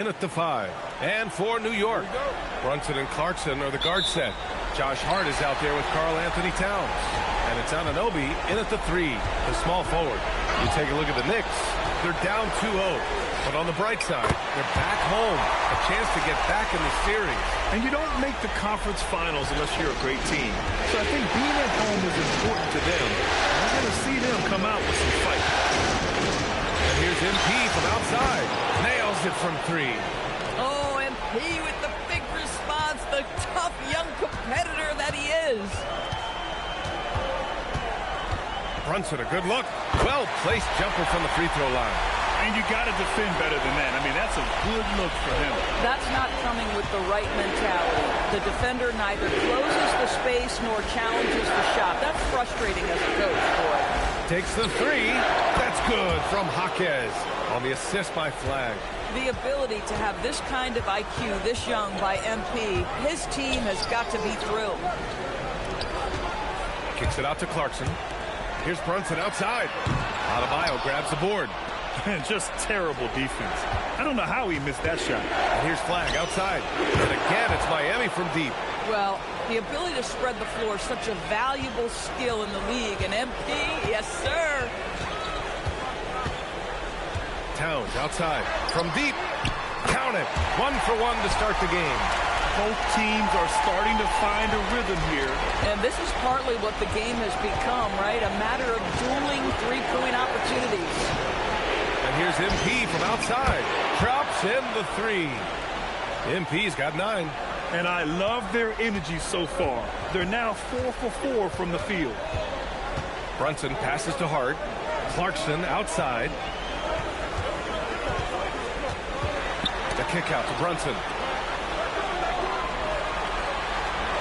In at the 5. And for New York, Brunson and Clarkson are the guard set. Josh Hart is out there with Karl Anthony Towns. And it's Anunoby in at the 3, the small forward. You take a look at the Knicks. They're down 2-0. But on the bright side, they're back home. A chance to get back in the series. And you don't make the conference finals unless you're a great team. So I think being at home is important to them. And we're going to see them come out with some fight. And here's MP from outside. Nails it from 3. Oh, MP with the big response, the tough young competitor that he is. Brunson, a good look. Well-placed jumper from the free throw line. And you got to defend better than that. I mean, that's a good look for him. That's not coming with the right mentality. The defender neither closes the space nor challenges the shot. That's frustrating as a coach, boy. Takes the 3. That's good from Jaquez on the assist by Flag. The ability to have this kind of IQ this young by MP, his team has got to be thrilled. Kicks it out to Clarkson. Here's Brunson outside. Adebayo grabs the board. Just terrible defense. I don't know how he missed that shot. And here's Flag outside. And again, it's Miami from deep. Well, the ability to spread the floor is such a valuable skill in the league. And MP, yes, sir. Towns outside from deep. Count it. 1 for 1 to start the game. Both teams are starting to find a rhythm here. And this is partly what the game has become, right? A matter of dueling three-point opportunities. And here's MP from outside. Drops in the 3. MP's got 9. And I love their energy so far. They're now 4 for 4 from the field. Brunson passes to Hart. Clarkson outside. The kick out to Brunson.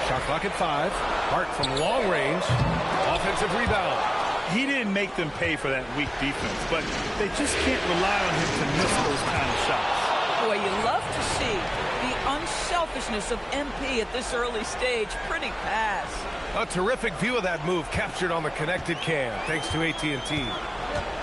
Shot clock at 5. Hart from long range. Offensive rebound. He didn't make them pay for that weak defense, but they just can't rely on him to miss those kind of shots. Boy, you love to see the unselfishness of MP at this early stage. Pretty pass. A terrific view of that move captured on the connected cam, thanks to AT&T.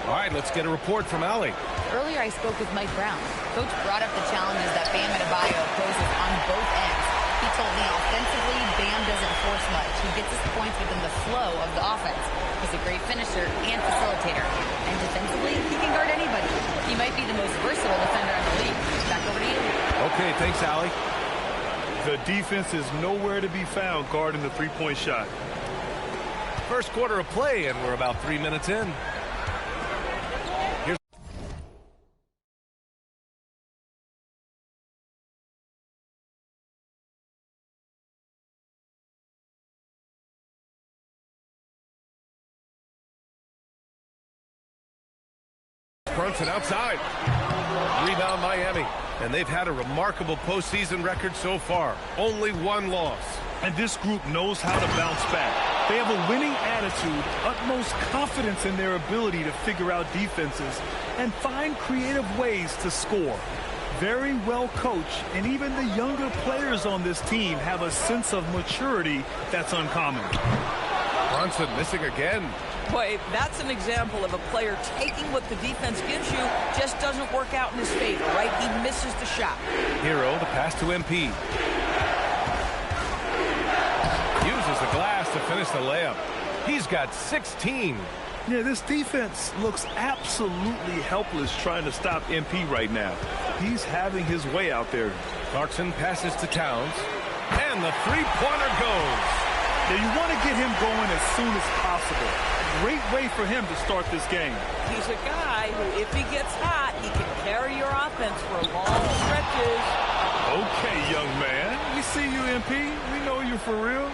All right, let's get a report from Allie. Earlier, I spoke with Mike Brown. Coach brought up the challenges that Bam Adebayo poses on both ends. He told me offensively, Bam doesn't force much. He gets his points within the flow of the offense. He's a great finisher and facilitator. And defensively, he can guard anybody. He might be the most versatile defender in the league. Back over to you. Okay, thanks, Allie. The defense is nowhere to be found guarding the three-point shot. First quarter of play, and we're about 3 minutes in. Brunson outside. Rebound Miami. And they've had a remarkable postseason record so far. Only 1 loss. And this group knows how to bounce back. They have a winning attitude, utmost confidence in their ability to figure out defenses and find creative ways to score. Very well coached, and even the younger players on this team have a sense of maturity that's uncommon. Brunson missing again. Boy, that's an example of a player taking what the defense gives you, just doesn't work out in his favor, right? He misses the shot. Hero, the pass to MP. Uses the glass to finish the layup. He's got 16. Yeah, this defense looks absolutely helpless trying to stop MP right now. He's having his way out there. Clarkson passes to Towns. And the three-pointer goes. Yeah, you want to get him going as soon as possible. Great way for him to start this game. He's a guy who, if he gets hot, he can carry your offense for long stretches. Okay, young man. We see you, MP. We know you for real.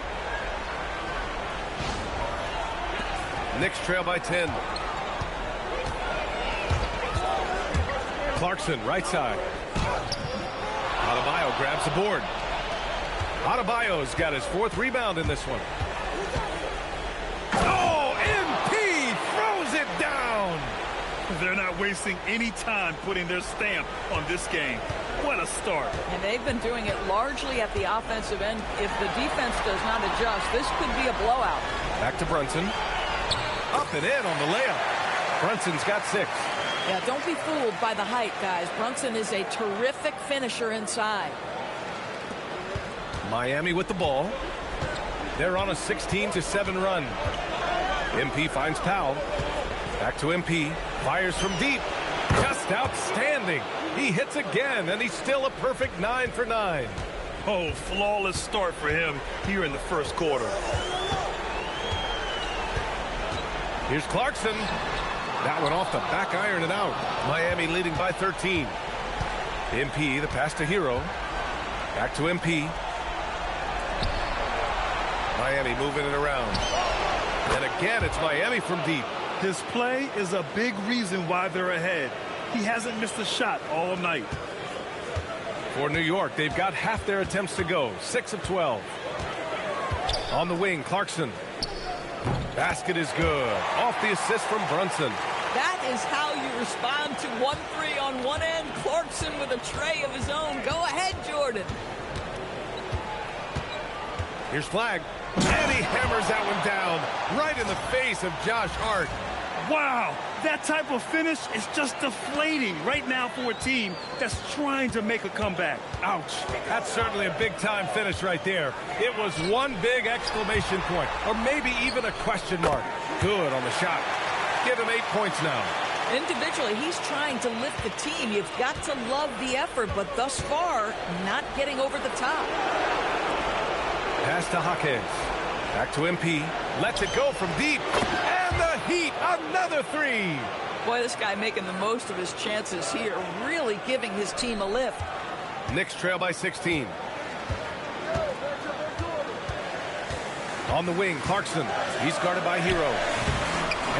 Knicks trail by 10. Clarkson, right side. Adebayo grabs the board. Adebayo's got his 4th rebound in this one. Oh, MP throws it down. They're not wasting any time putting their stamp on this game. What a start. And they've been doing it largely at the offensive end. If the defense does not adjust, this could be a blowout. Back to Brunson. Up and in on the layup. Brunson's got 6. Yeah, don't be fooled by the height, guys. Brunson is a terrific finisher inside. Miami with the ball. They're on a 16-7 run. MP finds Powell. Back to MP. Fires from deep. Just outstanding. He hits again, and he's still a perfect 9 for 9. Oh, flawless start for him here in the first quarter. Here's Clarkson. That one off the back iron and out. Miami leading by 13. MP, the pass to Hero. Back to MP. Miami moving it around. And again, it's Miami from deep. His play is a big reason why they're ahead. He hasn't missed a shot all night. For New York, they've got half their attempts to go. 6 of 12. On the wing, Clarkson. Basket is good. Off the assist from Brunson. That is how you respond to 1-3 on one end. Clarkson with a tray of his own. Go ahead, Jordan. Here's Flag. And he hammers that one down right in the face of Josh Hart. Wow, that type of finish is just deflating right now for a team that's trying to make a comeback. Ouch. That's certainly a big-time finish right there. It was one big exclamation point, or maybe even a question mark. Good on the shot. Give him 8 points now. Individually, he's trying to lift the team. You've got to love the effort, but thus far, not getting over the top. Pass to Jaquez. Back to MP. Lets it go from deep. And the Heat, another 3. Boy, this guy making the most of his chances here, really giving his team a lift. Knicks trail by 16. On the wing, Clarkson. He's guarded by Hero.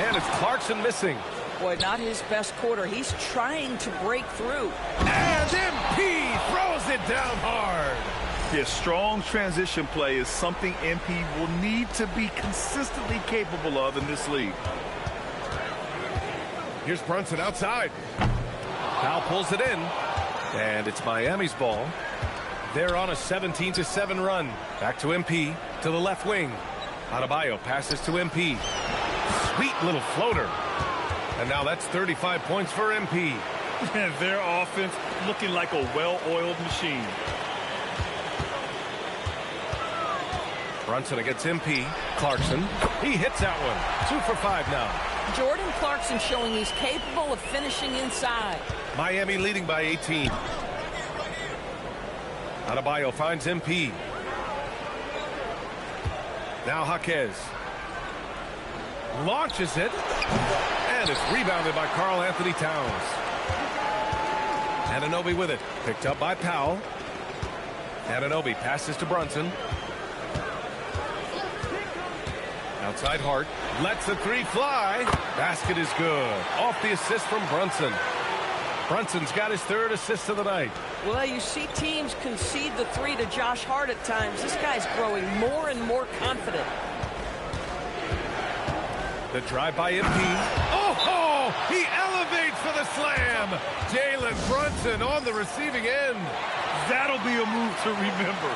And it's Clarkson missing. Boy, not his best quarter. He's trying to break through. And MP throws it down hard. His strong transition play is something MP will need to be consistently capable of in this league. Here's Brunson outside. Powell pulls it in. And it's Miami's ball. They're on a 17-7 run. Back to MP to the left wing. Adebayo passes to MP. Sweet little floater. And now that's 35 points for MP. And their offense looking like a well-oiled machine. Brunson against MP. Clarkson. He hits that one. 2 for 5 now. Jordan Clarkson showing he's capable of finishing inside. Miami leading by 18. Adebayo finds MP. Now Jaquez. Launches it. And it's rebounded by Karl Anthony Towns. Anunoby with it. Picked up by Powell. Anunoby passes to Brunson. Outside Hart. Lets the 3 fly. Basket is good. Off the assist from Brunson. Brunson's got his 3rd assist of the night. Well, you see teams concede the 3 to Josh Hart at times. This guy's growing more and more confident. The drive by MP. Oh, he elevates for the slam. Jalen Brunson on the receiving end. That'll be a move to remember.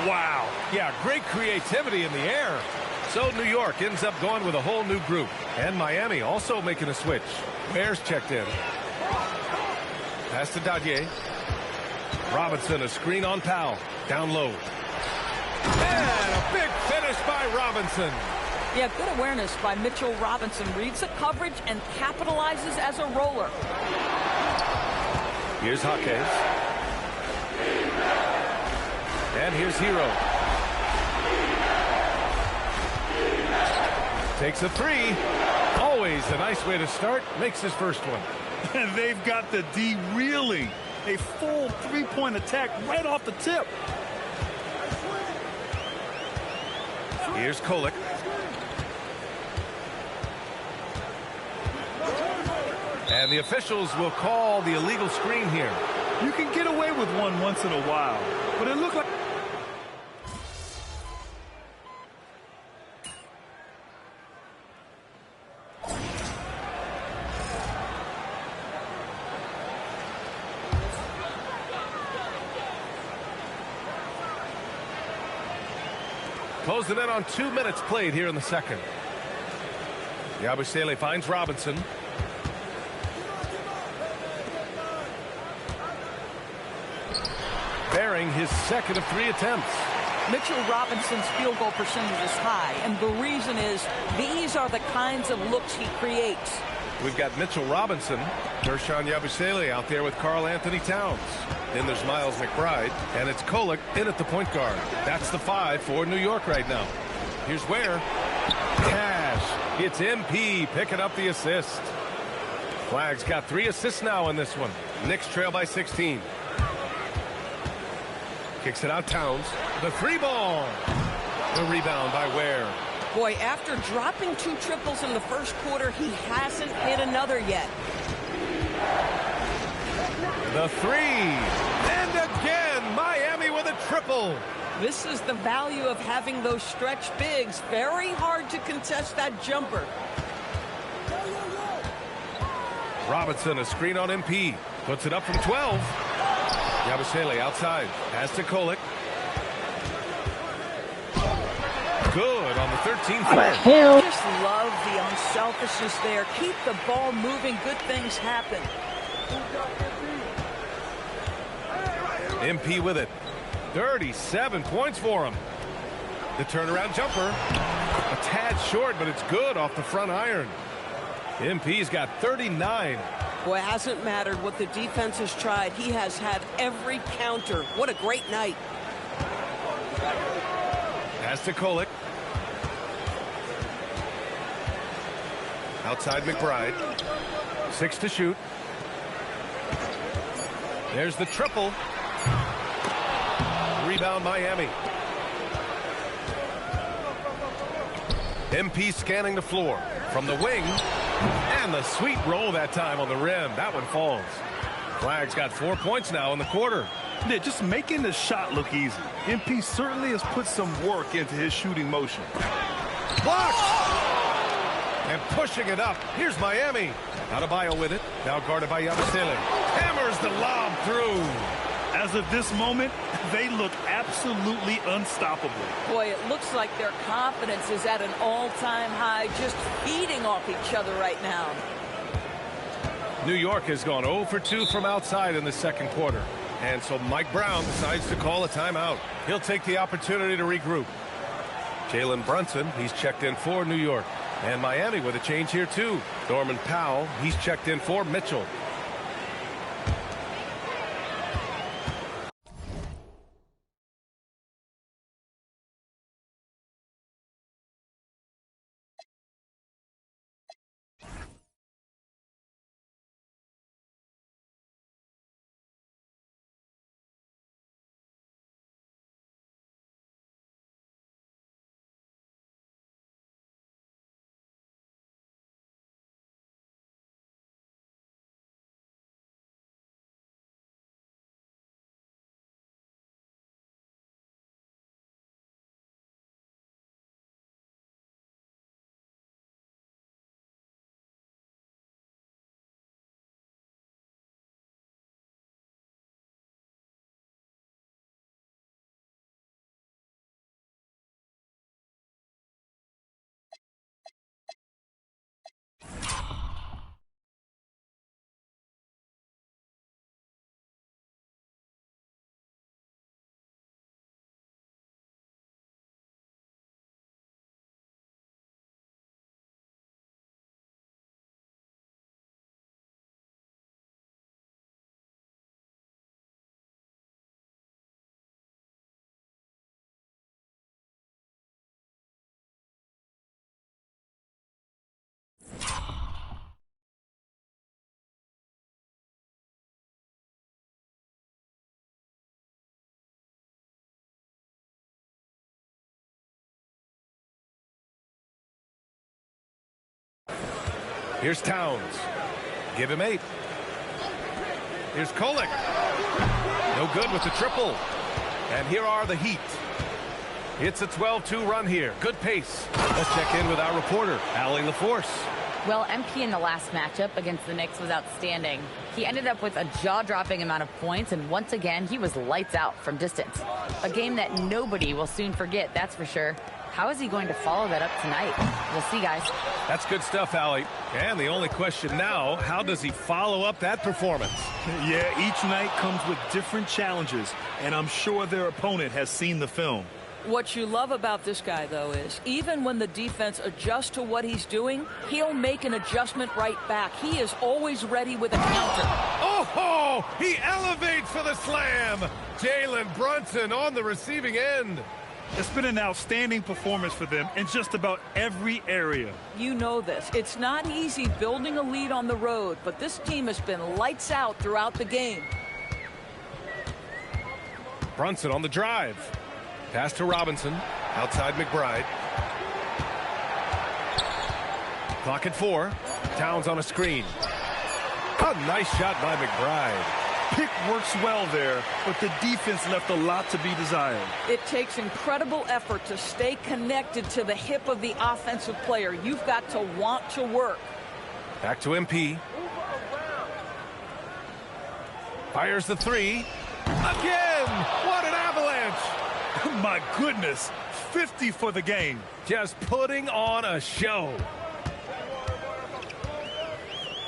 Wow. Yeah, great creativity in the air. So New York ends up going with a whole new group. And Miami also making a switch. Bears checked in. Pass to Dadier. Robinson, a screen on Powell. Down low. And a big finish by Robinson. Yeah, good awareness by Mitchell Robinson. Reads the coverage and capitalizes as a roller. Here's Jaquez. And here's Hero. Takes a 3. Always a nice way to start. Makes his first one. And they've got the D reeling. A full 3-point attack right off the tip. Here's Kolek. And the officials will call the illegal screen here. You can get away with one once in a while, but it looked like... Closing in on 2 minutes played here in the second. Yabusele finds Robinson. bearing his second of 3 attempts. Mitchell Robinson's field goal percentage is high, and the reason is these are the kinds of looks he creates. We've got Mitchell Robinson, Dershawn Yabusele out there with Karl Anthony Towns. Then there's Miles McBride, and it's Kolek in at the point guard. That's the 5 for New York right now. Here's Ware. Cash. It's MP picking up the assist. Flagg's got 3 assists now in this one. Knicks trail by 16. Kicks it out Towns. The 3 ball. The rebound by Ware. Boy, after dropping 2 triples in the first quarter, he hasn't hit another yet. The 3. And again, Miami with a triple. This is the value of having those stretch bigs. Very hard to contest that jumper. Robinson, a screen on MP. Puts it up from 12. Yabusele outside. Pass to Kolek. Good on the 13th foul. Just love the unselfishness there. Keep the ball moving. Good things happen. MP with it. 37 points for him. The turnaround jumper. A tad short, but it's good off the front iron. MP's got 39. Boy, it hasn't mattered what the defense has tried. He has had every counter. What a great night. Pass to Kolek. Outside McBride. 6 to shoot. There's the triple. Rebound Miami. MP scanning the floor from the wing. And the sweet roll that time on the rim. That one falls. Flagg's got 4 points now in the quarter. Yeah, just making the shot look easy. MP certainly has put some work into his shooting motion. Blocked! And pushing it up. Here's Miami. Adebayo with it. Now guarded by Yabusele. Hammers the lob through. As of this moment, they look absolutely unstoppable. Boy, it looks like their confidence is at an all-time high, just feeding off each other right now. New York has gone 0 for 2 from outside in the second quarter. And so Mike Brown decides to call a timeout. He'll take the opportunity to regroup. Jalen Brunson, he's checked in for New York. And Miami with a change here too. Norman Powell, he's checked in for Mitchell. Here's Towns. Give him 8. Here's Kolek. No good with the triple. And here are the Heat. It's a 12-2 run here. Good pace. Let's check in with our reporter, Allie LaForce. Well, MP in the last matchup against the Knicks was outstanding. He ended up with a jaw-dropping amount of points, and once again, he was lights out from distance. A game that nobody will soon forget, that's for sure. How is he going to follow that up tonight? We'll see, guys. That's good stuff, Allie. And the only question now, how does he follow up that performance? Yeah, each night comes with different challenges, and I'm sure their opponent has seen the film. What you love about this guy, though, is even when the defense adjusts to what he's doing, he'll make an adjustment right back. He is always ready with a counter. Oh, he elevates for the slam. Jalen Brunson on the receiving end. It's been an outstanding performance for them in just about every area. You know this. It's not easy building a lead on the road, but this team has been lights out throughout the game. Brunson on the drive. Pass to Robinson. Outside McBride. Clock at 4. Towns on a screen. A nice shot by McBride. Pick works well there, but the defense left a lot to be desired. It takes incredible effort to stay connected to the hip of the offensive player. You've got to want to work. Back to MP. Fires the 3. Again! What an avalanche! My goodness, 50 for the game. Just putting on a show.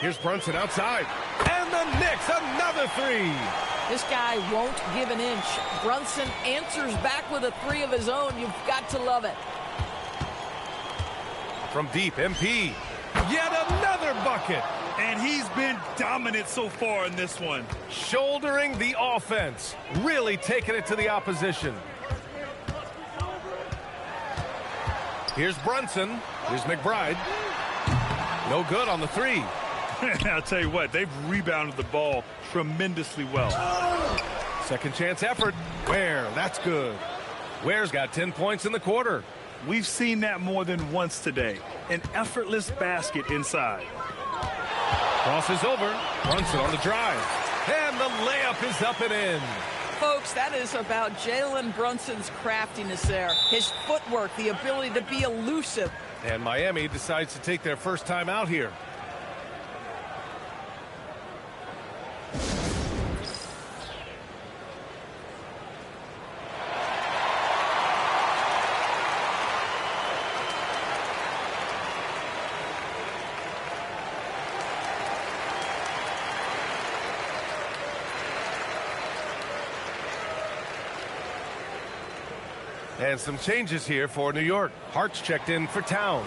Here's Brunson outside. And the Knicks, another 3. This guy won't give an inch. Brunson answers back with a 3 of his own. You've got to love it. From deep, MP. Yet another bucket. And he's been dominant so far in this one. Shouldering the offense. Really taking it to the opposition. Here's Brunson. Here's McBride. No good on the 3. I'll tell you what, they've rebounded the ball tremendously well. Second chance effort. Ware, that's good. Ware's got 10 points in the quarter. We've seen that more than once today. An effortless basket inside. Crosses over. Brunson on the drive. And the layup is up and in. Folks, that is about Jalen Brunson's craftiness there. His footwork, the ability to be elusive. And Miami decides to take their first time out here. And some changes here for New York. Hart's checked in for Towns.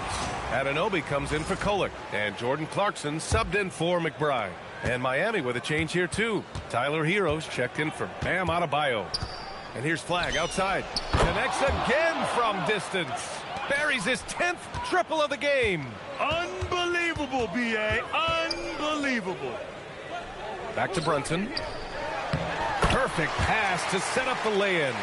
Anunoby comes in for Kolek. And Jordan Clarkson subbed in for McBride. And Miami with a change here too. Tyler Heroes checked in for Bam Adebayo. And here's Flag outside. Connects again from distance. Buries his 10th triple of the game. Unbelievable, B.A. Unbelievable. Back to Brunson. Perfect pass to set up the lay-in.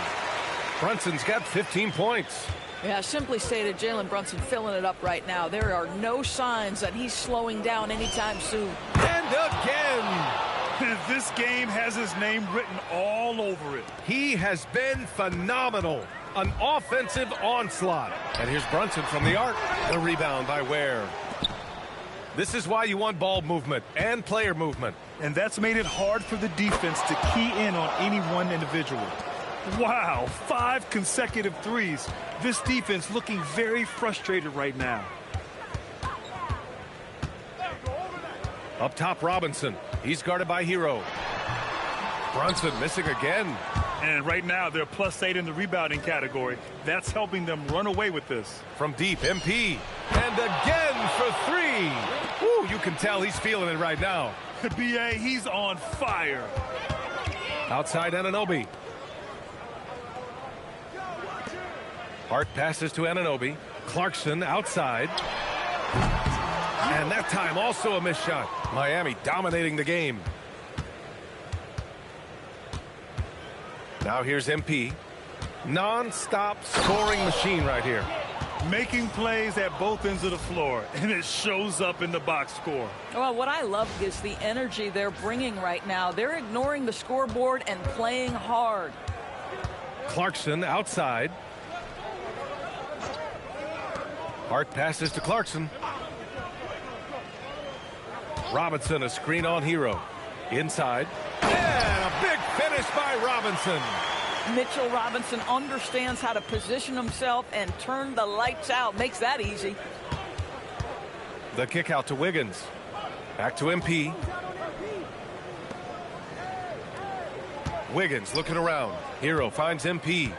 Brunson's got 15 points. Yeah, simply stated, Jalen Brunson filling it up right now. There are no signs that he's slowing down anytime soon. And again! This game has his name written all over it. He has been phenomenal. An offensive onslaught. And here's Brunson from the arc. The rebound by Ware. This is why you want ball movement and player movement. And that's made it hard for the defense to key in on any one individual. Wow, 5 consecutive threes. This defense looking very frustrated right now. Up top, Robinson. He's guarded by Hero. Brunson missing again. And right now, they're +8 in the rebounding category. That's helping them run away with this. From deep, MP. And again for 3. Woo, you can tell he's feeling it right now. B.A., he's on fire. Outside Anunoby. Hart passes to Anunoby. Clarkson outside. And that time also a missed shot. Miami dominating the game. Now here's MP. Non-stop scoring machine right here. Making plays at both ends of the floor, and it shows up in the box score. Well, what I love is the energy they're bringing right now. They're ignoring the scoreboard and playing hard. Clarkson outside. Hart passes to Clarkson. Robinson, a screen on Hero. Inside. And a big finish by Robinson. Mitchell Robinson understands how to position himself and turn the lights out. Makes that easy. The kick out to Wiggins. Back to MP. Wiggins looking around. Hero finds MP.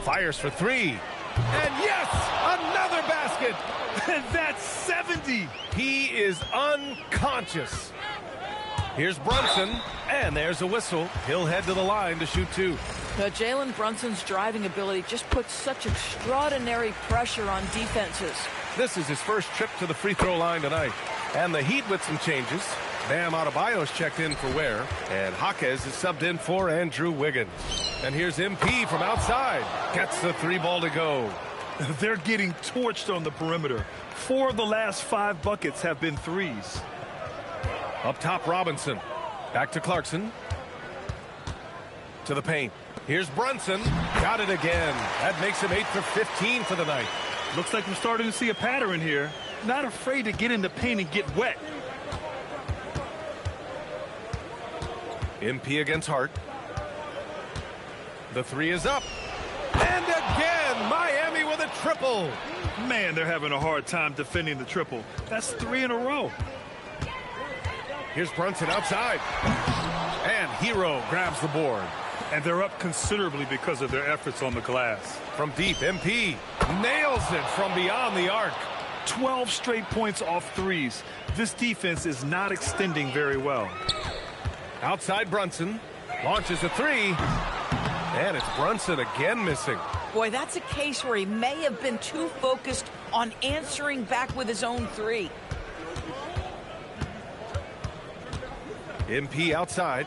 Fires for three. And yes, another basket. And that's 70. He is unconscious. Here's Brunson, and there's a whistle. He'll head to the line to shoot two. Jalen Brunson's driving ability just puts such extraordinary pressure on defenses. This is his first trip to the free throw line tonight. And the Heat with some changes. Bam Adebayo's checked in for Ware, and Jaquez is subbed in for Andrew Wiggins. And here's MP from outside. Gets the three ball to go. They're getting torched on the perimeter. 4 of the last 5 buckets have been threes. Up top, Robinson. Back to Clarkson. To the paint. Here's Brunson. Got it again. That makes him 8 for 15 for the night. Looks like we're starting to see a pattern here. Not afraid to get in the paint and get wet. MP against Hart. The three is up. And again, Miami with a triple. Man, they're having a hard time defending the triple. That's 3 in a row. Here's Brunson outside. And Hero grabs the board. And they're up considerably because of their efforts on the glass. From deep, MP nails it from beyond the arc. 12 straight points off threes. This defense is not extending very well. Outside Brunson. Launches a three. And it's Brunson again missing. Boy, that's a case where he may have been too focused on answering back with his own three. MP outside.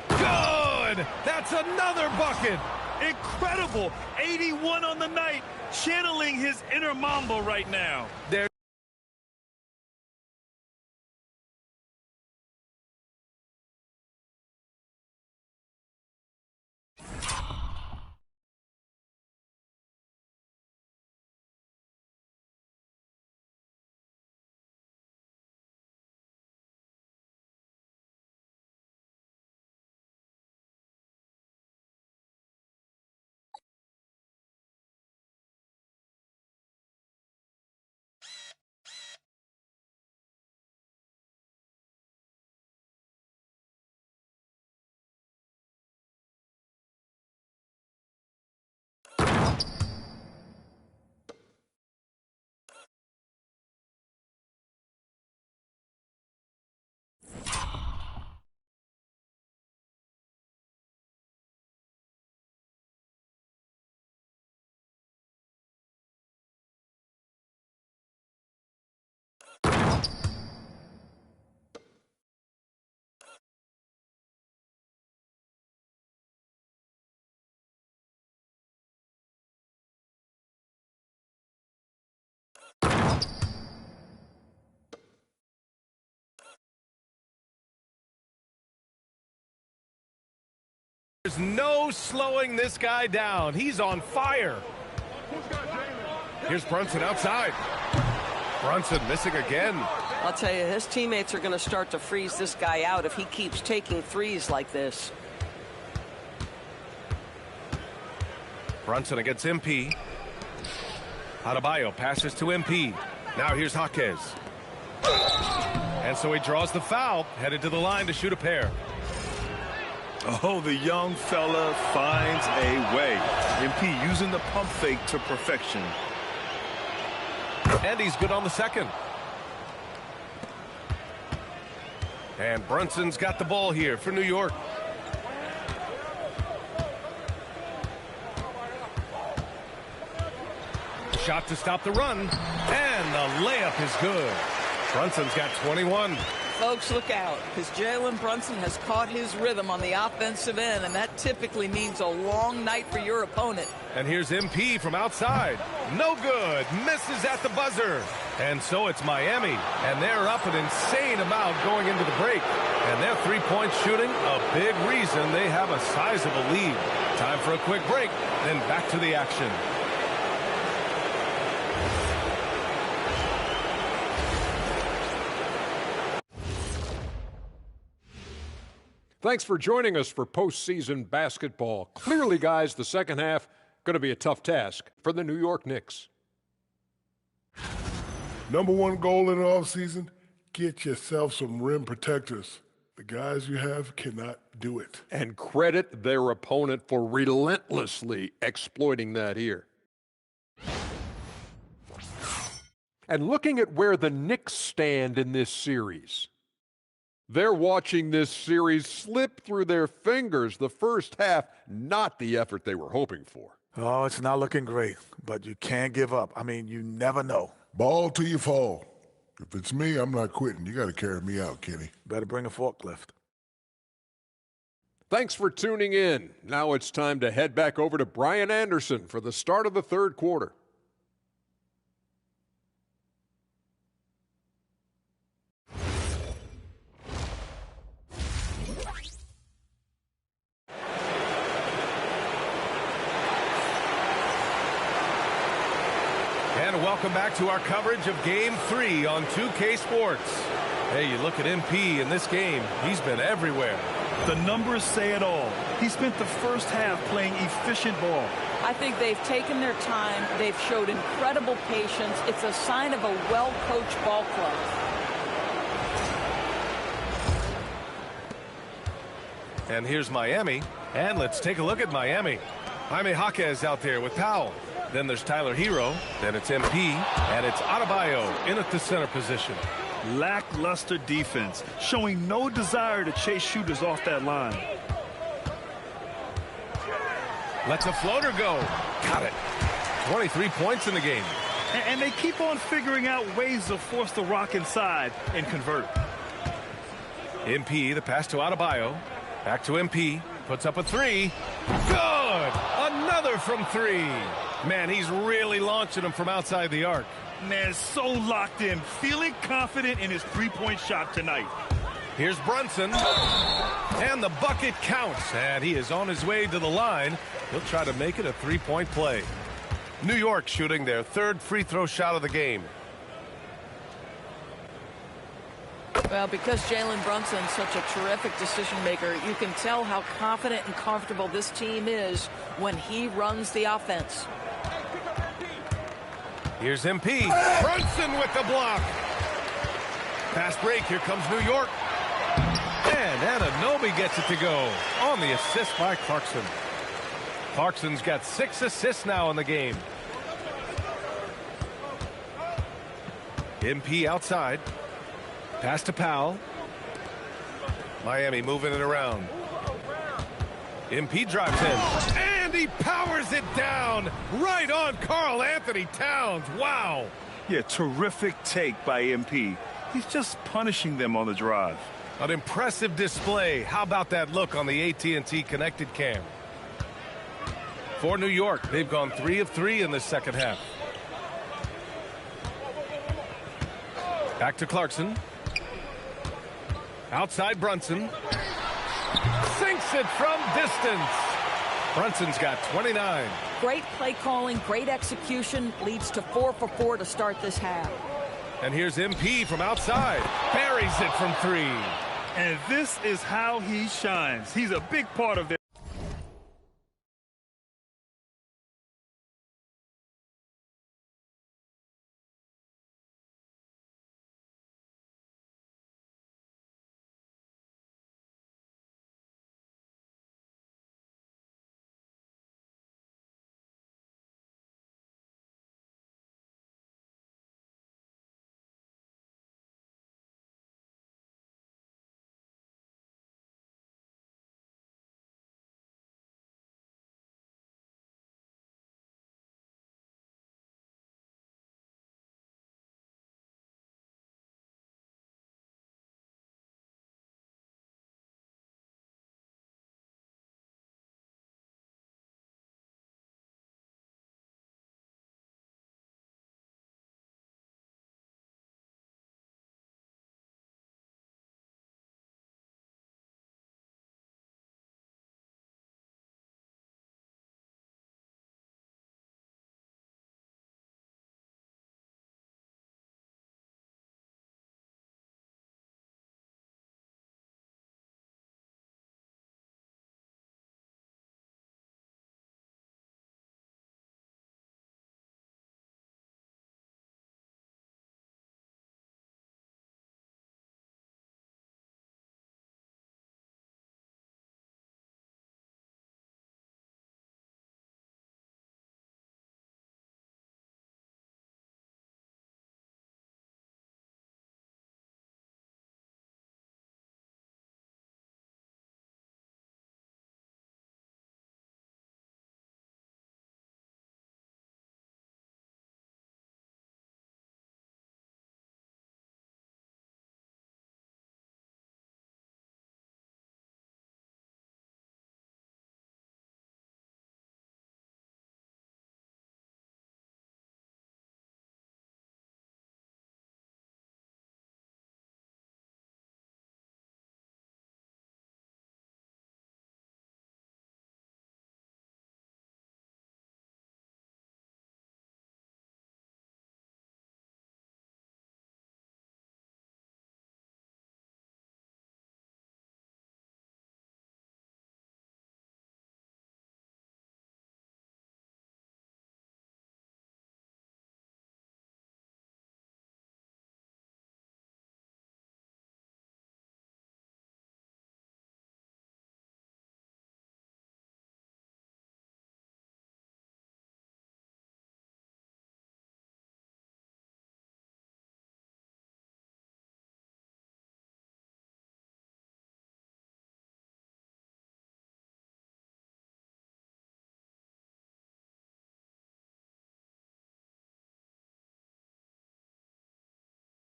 Good! That's another bucket! Incredible! 81 on the night, channeling his inner Mamba right now. There's no slowing this guy down. He's on fire. Here's Brunson outside. Brunson missing again. I'll tell you, his teammates are going to start to freeze this guy out if he keeps taking threes like this. Brunson against MP. Adebayo passes to MP. Now here's Jaquez. And so he draws the foul, headed to the line to shoot a pair. Oh, the young fella finds a way. MP using the pump fake to perfection. And he's good on the second. And Brunson's got the ball here for New York. Shot to stop the run. And the layup is good. Brunson's got 21. Folks, look out, because Jalen Brunson has caught his rhythm on the offensive end, and that typically means a long night for your opponent. And here's MP from outside. No good. Misses at the buzzer. And so it's Miami, and they're up an insane amount going into the break. And their three-point shooting, a big reason they have a sizable lead. Time for a quick break, then back to the action. Thanks for joining us for postseason basketball. Clearly, guys, the second half going to be a tough task for the New York Knicks. Number one goal in the offseason, get yourself some rim protectors. The guys you have cannot do it. And credit their opponent for relentlessly exploiting that here. And looking at where the Knicks stand in this series, they're watching this series slip through their fingers. The first half, not the effort they were hoping for. Oh, it's not looking great, but you can't give up. I mean, you never know. Ball till you fall. If it's me, I'm not quitting. You got to carry me out, Kenny. Better bring a forklift. Thanks for tuning in. Now it's time to head back over to Brian Anderson for the start of the third quarter. And welcome back to our coverage of Game 3 on 2K Sports. Hey, you look at MP in this game, he's been everywhere. The numbers say it all. He spent the first half playing efficient ball. I think they've taken their time. They've showed incredible patience. It's a sign of a well-coached ball club. And here's Miami. And let's take a look at Miami. Jaime Jaquez out there with Powell. Then there's Tyler Hero. Then it's MP. And it's Adebayo in at the center position. Lackluster defense, showing no desire to chase shooters off that line. Lets a floater go. Got it. 23 points in the game. And they keep on figuring out ways to force the rock inside and convert. MP, the pass to Adebayo. Back to MP. Puts up a three. Good! Another from three. Man, he's really launching them from outside the arc. Man, so locked in, feeling confident in his three-point shot tonight. Here's Brunson. And the bucket counts. And he is on his way to the line. He'll try to make it a three-point play. New York shooting their third free throw shot of the game. Well, because Jalen Brunson's such a terrific decision maker, you can tell how confident and comfortable this team is when he runs the offense. Here's MP. Brunson with the block. Fast break. Here comes New York. And Anunoby gets it to go on the assist by Clarkson. Clarkson's got 6 assists now in the game. MP outside. Pass to Powell. Miami moving it around. MP drives in. And he powers it down right on Karl Anthony Towns. Wow. Yeah, terrific take by MP. He's just punishing them on the drive. An impressive display. How about that look on the AT&T connected cam? For New York, they've gone 3 of 3 in the second half. Back to Clarkson. Outside Brunson. Sinks it from distance. Brunson's got 29. Great play calling, great execution, leads to 4 for 4 to start this half. And here's MP from outside. Buries it from 3. And this is how he shines. He's a big part of their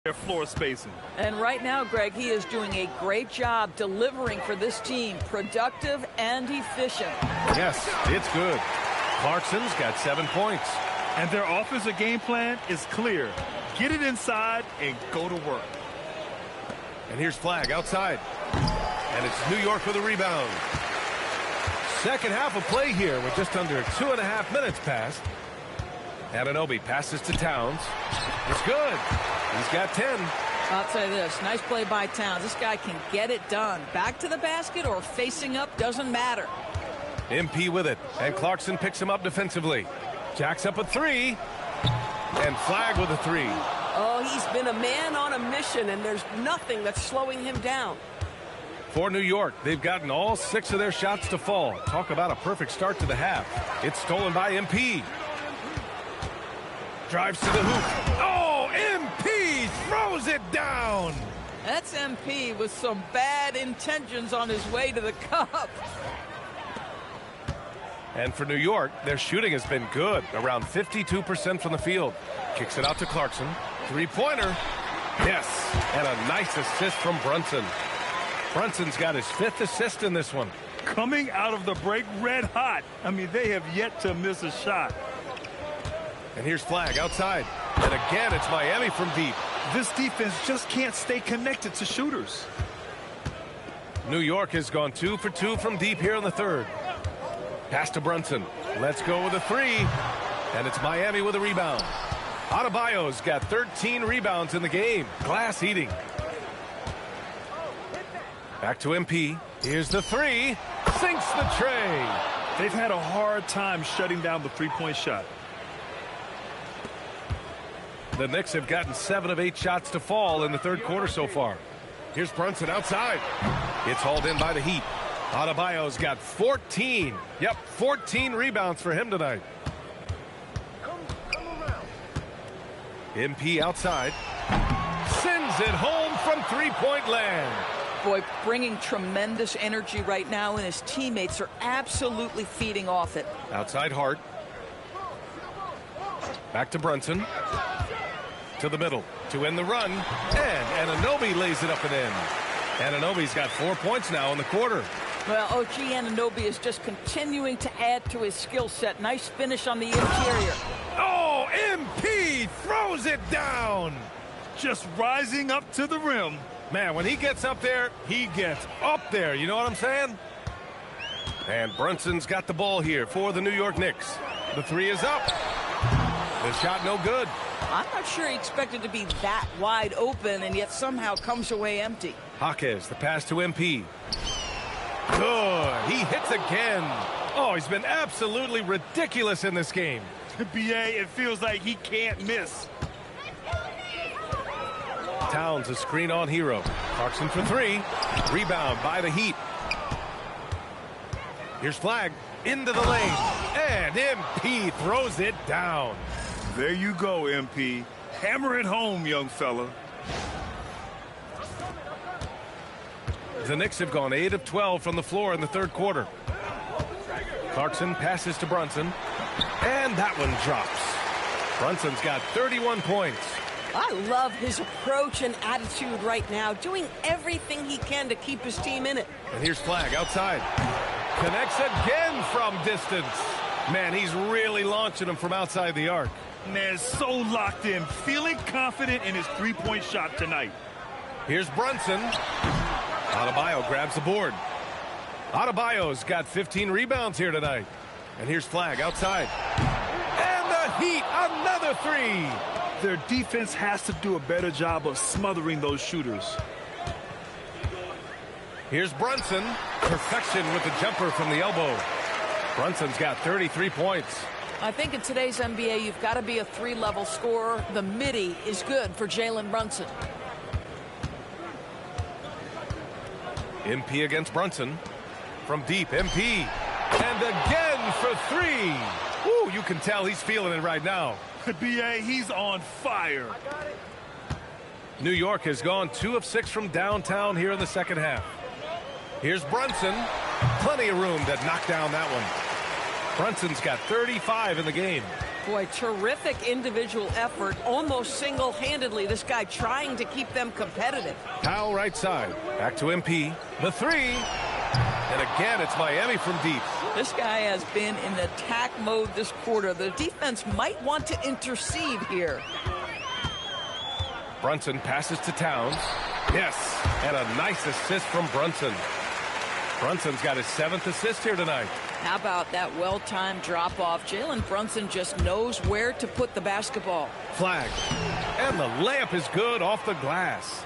their floor spacing. And right now, Greg, he is doing a great job delivering for this team, productive and efficient. Yes, it's good. Clarkson's got 7 points. And their offensive game plan is clear. Get it inside and go to work. And here's Flagg outside. And it's New York with a rebound. Second half of play here with just under 2.5 minutes passed. Anunoby passes to Towns. It's good. He's got 10. I'll tell you this, nice play by Towns. This guy can get it done. Back to the basket or facing up, doesn't matter. MP with it, and Clarkson picks him up defensively. Jacks up a three, and Flagg with a three. Oh, he's been a man on a mission, and there's nothing that's slowing him down. For New York, they've gotten all 6 of their shots to fall. Talk about a perfect start to the half. It's stolen by MP. Drives to the hoop. Oh, MP throws it down. That's MP with some bad intentions on his way to the cup. And for New York, their shooting has been good, around 52% from the field. Kicks it out to Clarkson. Three-pointer. Yes, and a nice assist from Brunson. Brunson's got his 5th assist in this one. Coming out of the break red hot. I mean, they have yet to miss a shot. And here's Flagg outside. And again, it's Miami from deep. This defense just can't stay connected to shooters. New York has gone 2 for 2 from deep here in the third. Pass to Brunson. Let's go with a three. And it's Miami with a rebound. Adebayo's got 13 rebounds in the game. Glass eating. Back to MP. Here's the three. Sinks the tray. They've had a hard time shutting down the three-point shot. The Knicks have gotten 7 of 8 shots to fall in the third quarter so far. Here's Brunson outside. It's hauled in by the Heat. Adebayo's got 14. Yep, 14 rebounds for him tonight. MP outside. Sends it home from three-point land. Boy, bringing tremendous energy right now, and his teammates are absolutely feeding off it. Outside Hart. Back to Brunson. To the middle to end the run. And Anunoby lays it up and in. Anunoby's got 4 points now in the quarter. Well, OG Anunoby is just continuing to add to his skill set. Nice finish on the interior. Oh, MP throws it down. Just rising up to the rim. Man, when he gets up there, he gets up there. You know what I'm saying? And Brunson's got the ball here for the New York Knicks. The three is up. The shot no good. I'm not sure he expected to be that wide open, and yet somehow comes away empty. Jaquez, the pass to MP. Good. He hits again. Oh, he's been absolutely ridiculous in this game. BA, it feels like he can't miss. Towns a screen on hero. Clarkson for three. Rebound by the Heat. Here's Flagg into the lane. And MP throws it down. There you go, MP. Hammer it home, young fella. The Knicks have gone 8 of 12 from the floor in the third quarter. Clarkson passes to Brunson. And that one drops. Brunson's got 31 points. I love his approach and attitude right now, doing everything he can to keep his team in it. And here's Flagg outside. Connects again from distance. Man, he's really launching him from outside the arc. Man, so locked in, feeling confident in his three-point shot tonight. Here's Brunson. Adebayo grabs the board. Adebayo's got 15 rebounds here tonight. And here's Flagg outside. And the Heat, another three. Their defense has to do a better job of smothering those shooters. Here's Brunson. Perfection with the jumper from the elbow. Brunson's got 33 points. I think in today's NBA, you've got to be a three-level scorer. The midi is good for Jalen Brunson. MP against Brunson. From deep, MP. And again for three. Ooh, you can tell he's feeling it right now. BA, he's on fire. New York has gone 2 of 6 from downtown here in the second half. Here's Brunson. Plenty of room to knock down that one. Brunson's got 35 in the game. Boy, terrific individual effort, almost single-handedly. This guy trying to keep them competitive. Powell right side. Back to MP. The three. And again, it's Miami from deep. This guy has been in attack mode this quarter. The defense might want to intercede here. Brunson passes to Towns. Yes, and a nice assist from Brunson. Brunson's got his 7th assist here tonight. How about that well-timed drop-off? Jalen Brunson just knows where to put the basketball. Flag. And the layup is good off the glass.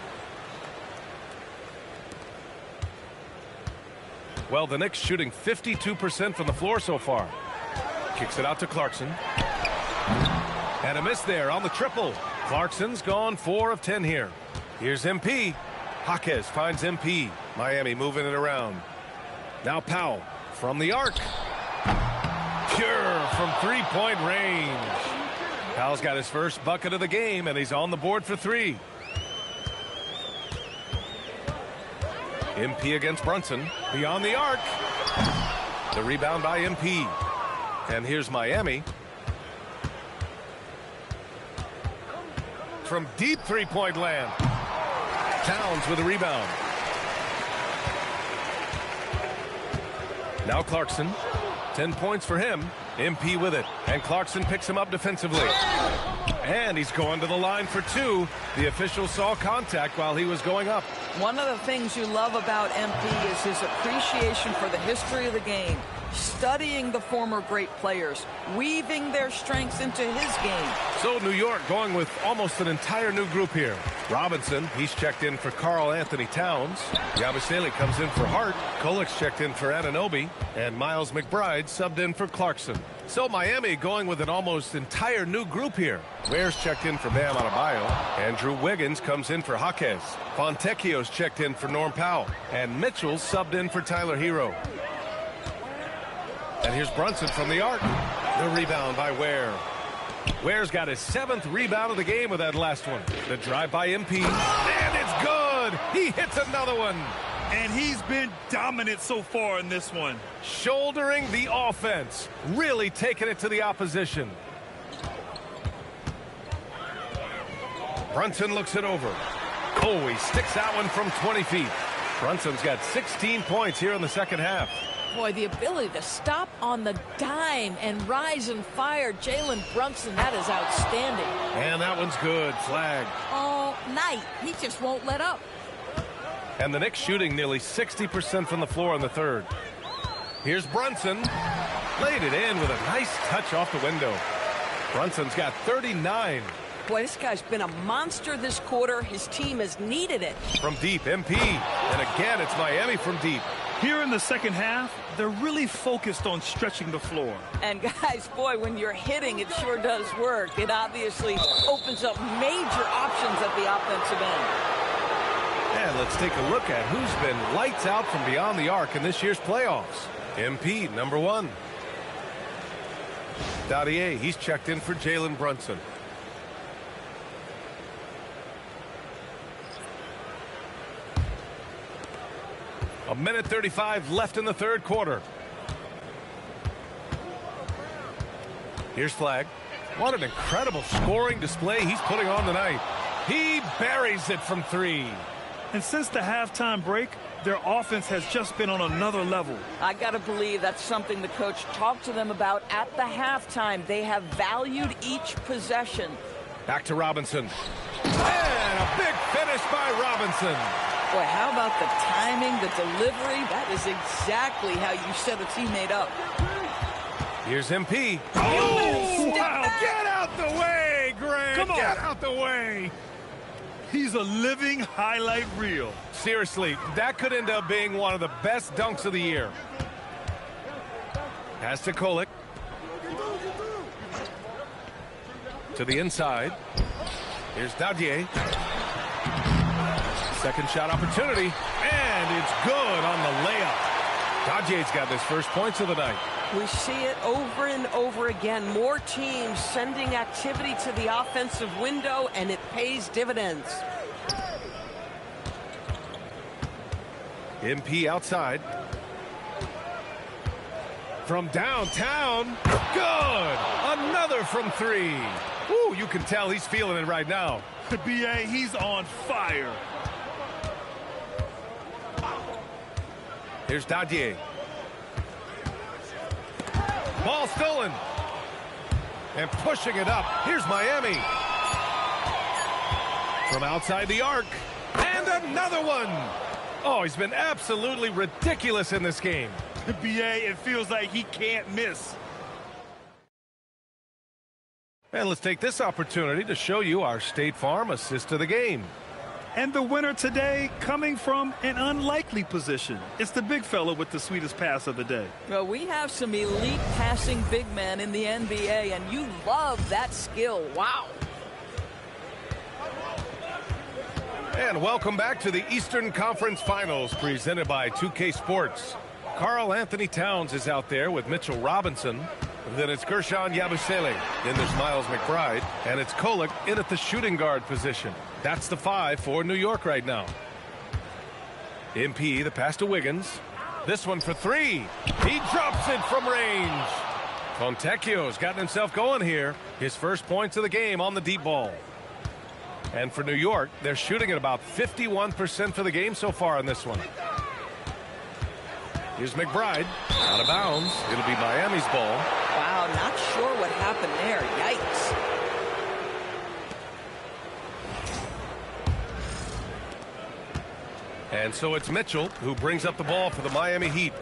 Well, the Knicks shooting 52% from the floor so far. Kicks it out to Clarkson. And a miss there on the triple. Clarkson's gone 4 of 10 here. Here's MP. Jaquez finds MP. Miami moving it around. Now Powell from the arc. Pure from three-point range. Powell's got his first bucket of the game, and he's on the board for 3. MP against Brunson. Beyond the arc. The rebound by MP. And here's Miami. From deep three-point land. Towns with a rebound. Now Clarkson. 10 points for him. MP with it. And Clarkson picks him up defensively. And he's going to the line for 2. The official saw contact while he was going up. One of the things you love about MP is his appreciation for the history of the game, studying the former great players, weaving their strengths into his game. So New York going with almost an entire new group here. Robinson, he's checked in for Karl Anthony Towns. Yabusele comes in for Hart. Kolik's checked in for Anunoby. And Miles McBride subbed in for Clarkson. So Miami going with an almost entire new group here. Ware's checked in for Bam Adebayo. Andrew Wiggins comes in for Jaquez. Fontecchio's checked in for Norm Powell. And Mitchell subbed in for Tyler Hero. And here's Brunson from the arc. The rebound by Ware. Ware's got his 7th rebound of the game with that last one. The drive by MP. And it's good. He hits another one. And he's been dominant so far in this one. Shouldering the offense. Really taking it to the opposition. Brunson looks it over. Oh, he sticks that one from 20 feet. Brunson's got 16 points here in the second half. Boy, the ability to stop on the dime and rise and fire. Jalen Brunson, that is outstanding. And that one's good. Flag. All night. He just won't let up. And the Knicks shooting nearly 60% from the floor in the third. Here's Brunson. Laid it in with a nice touch off the window. Brunson's got 39. Boy, this guy's been a monster this quarter. His team has needed it. From deep, MP. And again, it's Miami from deep. Here in the second half, they're really focused on stretching the floor. And guys, boy, when you're hitting, it sure does work. It obviously opens up major options at the offensive end. And let's take a look at who's been lights out from beyond the arc in this year's playoffs. MP, number 1. Dadier, he's checked in for Jalen Brunson. A minute 35 left in the third quarter. Here's Flag. What an incredible scoring display he's putting on tonight. He buries it from 3. And since the halftime break, their offense has just been on another level. I got to believe that's something the coach talked to them about at the halftime. They have valued each possession. Back to Robinson. And a big finish by Robinson. Boy, how about the timing, the delivery? That is exactly how you set a teammate up. Here's MP. Oh, wow. Get out the way, Grant. Come on. Get out the way. He's a living highlight reel. Seriously, that could end up being one of the best dunks of the year. Pass to Kolik. To the inside. Here's Dadier. Second shot opportunity. And it's good on the layup. Dadier's got his first points of the night. We see it over and over again. More teams sending activity to the offensive window, and it pays dividends. MP outside. From downtown, good. Another from three. Ooh, you can tell he's feeling it right now. The BA, he's on fire. Here's Dadier. Ball stolen. And pushing it up. Here's Miami. From outside the arc. And another one. Oh, he's been absolutely ridiculous in this game. The BA, it feels like he can't miss. And let's take this opportunity to show you our State Farm assist of the game. And the winner today coming from an unlikely position. It's the big fella with the sweetest pass of the day. Well, we have some elite passing big men in the NBA, and you love that skill. Wow. And welcome back to the Eastern Conference Finals presented by 2K Sports. Karl Anthony Towns is out there with Mitchell Robinson. Then it's Guerschon Yabusele. Then there's Miles McBride. And it's Kolek in at the shooting guard position. That's the 5 for New York right now. MP, the pass to Wiggins. This one for 3. He drops it from range. Fontecchio's gotten himself going here. His first points of the game on the deep ball. And for New York, they're shooting at about 51% for the game so far on this one. Here's McBride. Out of bounds. It'll be Miami's ball. Wow, not sure what happened there. Yikes. And so it's Mitchell who brings up the ball for the Miami Heat.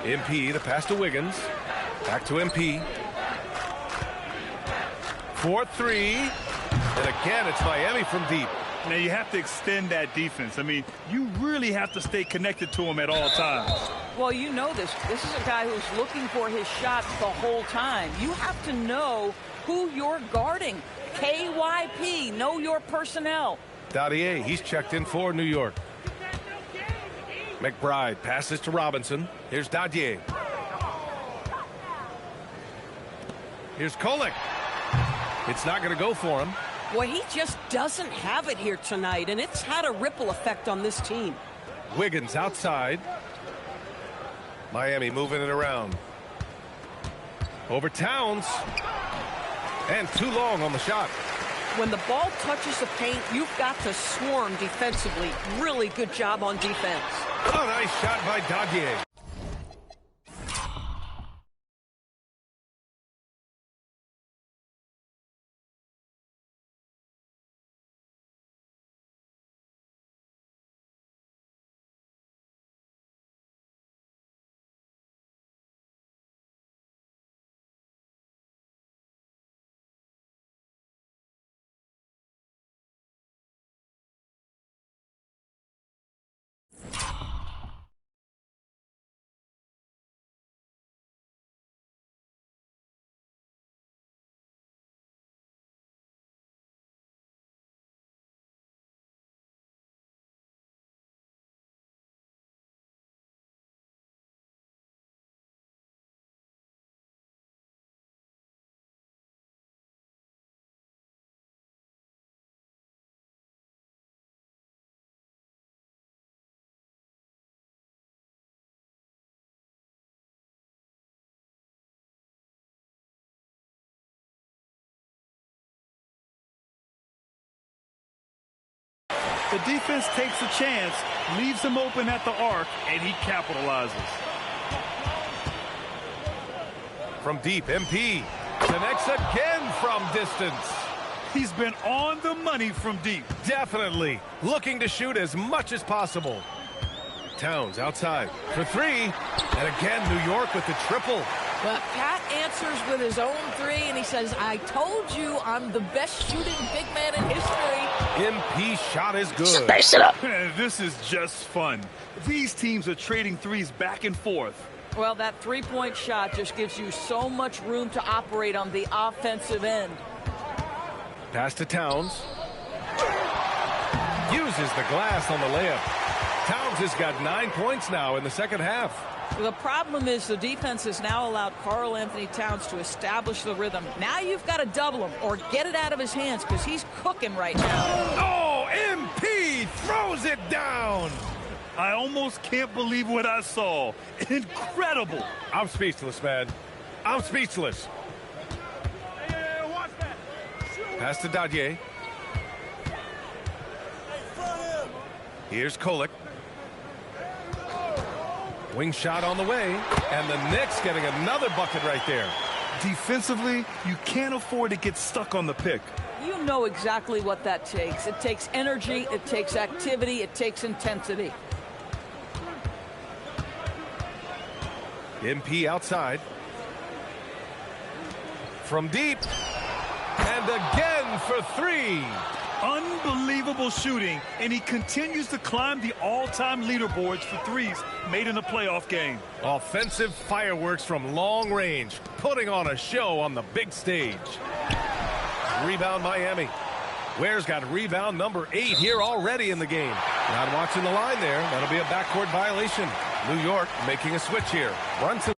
MP, the pass to Wiggins. Back to MP. 4-3. And again, it's Miami from deep. Now, you have to extend that defense. I mean, you really have to stay connected to him at all times. Well, you know this. This is a guy who's looking for his shot the whole time. You have to know who you're guarding. KYP, know your personnel. Dadier, he's checked in for New York. McBride passes to Robinson. Here's Dadier. Here's Kolek. It's not going to go for him. Boy, he just doesn't have it here tonight, and it's had a ripple effect on this team. Wiggins outside. Miami moving it around. Over Towns. And too long on the shot. When the ball touches the paint, you've got to swarm defensively. Really good job on defense. Oh, nice shot by Dadier. The defense takes a chance, leaves him open at the arc, and he capitalizes. From deep, MP connects again from distance. He's been on the money from deep. Definitely looking to shoot as much as possible. Towns outside for 3. And again, New York with the triple. Well, Pat answers with his own 3, and he says, I told you I'm the best shooting big man in history. MP shot is good. Spice it up. This is just fun. These teams are trading threes back and forth. Well, that three-point shot just gives you so much room to operate on the offensive end. Pass to Towns. Uses the glass on the layup. Towns has got 9 points now in the second half. The problem is the defense has now allowed Karl Anthony Towns to establish the rhythm. Now you've got to double him or get it out of his hands because he's cooking right now. Oh, MP throws it down. I almost can't believe what I saw. Incredible. I'm speechless, man. I'm speechless. Pass to Dadier. Here's Kolek. Wing shot on the way, and the Knicks getting another bucket right there. Defensively, you can't afford to get stuck on the pick. You know exactly what that takes. It takes energy, it takes activity, it takes intensity. MP outside. From deep. And again for three. Unbelievable shooting, and he continues to climb the all-time leaderboards for threes made in a playoff game. Offensive fireworks from long range, putting on a show on the big stage. Rebound Miami. Ware's got rebound number 8 here already in the game. Not watching the line there. That'll be a backcourt violation. New York making a switch here. Brunson.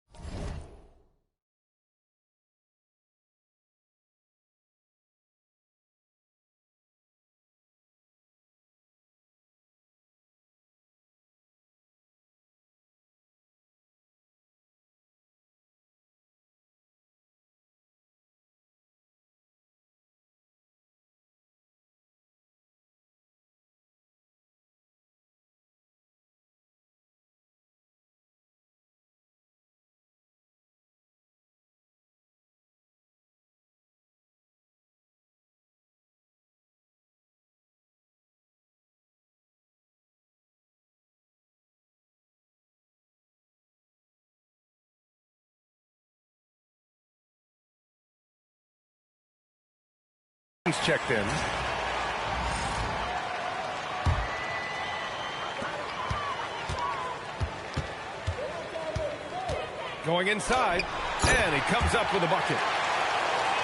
Checked in. Going inside, and he comes up with a bucket.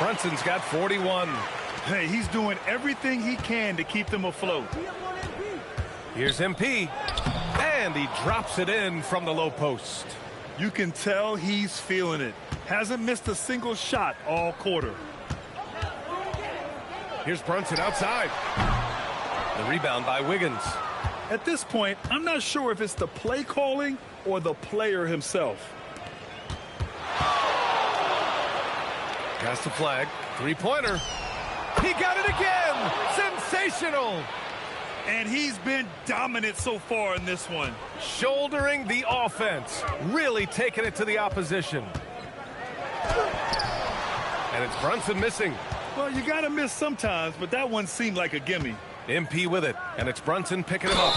Brunson's got 41. Hey, he's doing everything he can to keep them afloat. Here's MP, and he drops it in from the low post. You can tell he's feeling it. Hasn't missed a single shot all quarter. Here's Brunson outside. The rebound by Wiggins. At this point, I'm not sure if it's the play calling or the player himself. Pass the flag. Three-pointer. He got it again. Sensational. And he's been dominant so far in this one. Shouldering the offense. Really taking it to the opposition. And it's Brunson missing. Well, you got to miss sometimes, but that one seemed like a gimme. MP with it, and it's Brunson picking him up.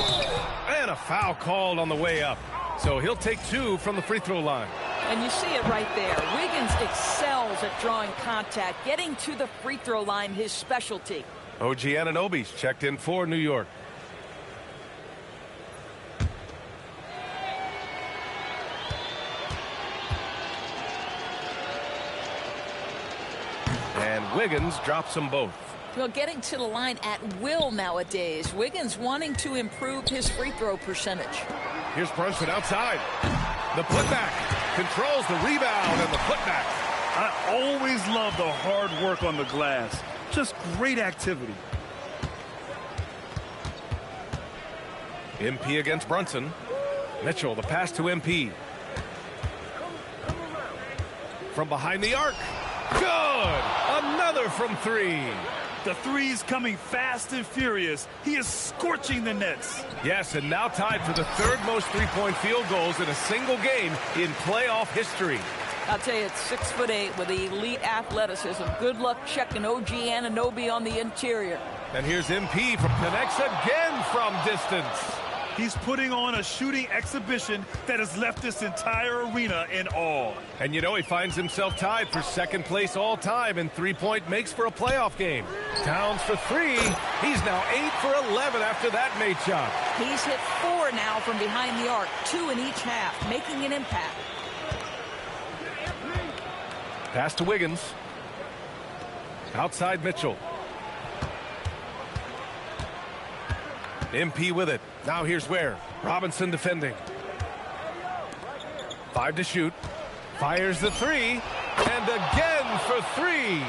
And a foul called on the way up. So he'll take 2 from the free throw line. And you see it right there. Wiggins excels at drawing contact, getting to the free throw line, his specialty. OG Anunoby's checked in for New York. And Wiggins drops them both. Well, getting to the line at will nowadays. Wiggins wanting to improve his free throw percentage. Here's Brunson outside. The putback controls the rebound and the putback. I always love the hard work on the glass. Just great activity. MP against Brunson. Mitchell, the pass to MP. From behind the arc. Good! Another from 3. The three's coming fast and furious. He is scorching the nets. Yes, and now tied for the 3rd most three-point field goals in a single game in playoff history. I'll tell you, it's 6'8" with elite athleticism. Good luck checking OG Anunoby on the interior. And here's MP from connects again from distance. He's putting on a shooting exhibition that has left this entire arena in awe. And you know, he finds himself tied for 2nd place all time in three-point makes for a playoff game. Towns for 3. He's now 8 for 11 after that made shot. He's hit 4 now from behind the arc, 2 in each half, making an impact. Pass to Wiggins. Outside Mitchell. MP with it. Now here's Ware. Robinson defending. 5 to shoot. Fires the 3. And again for 3.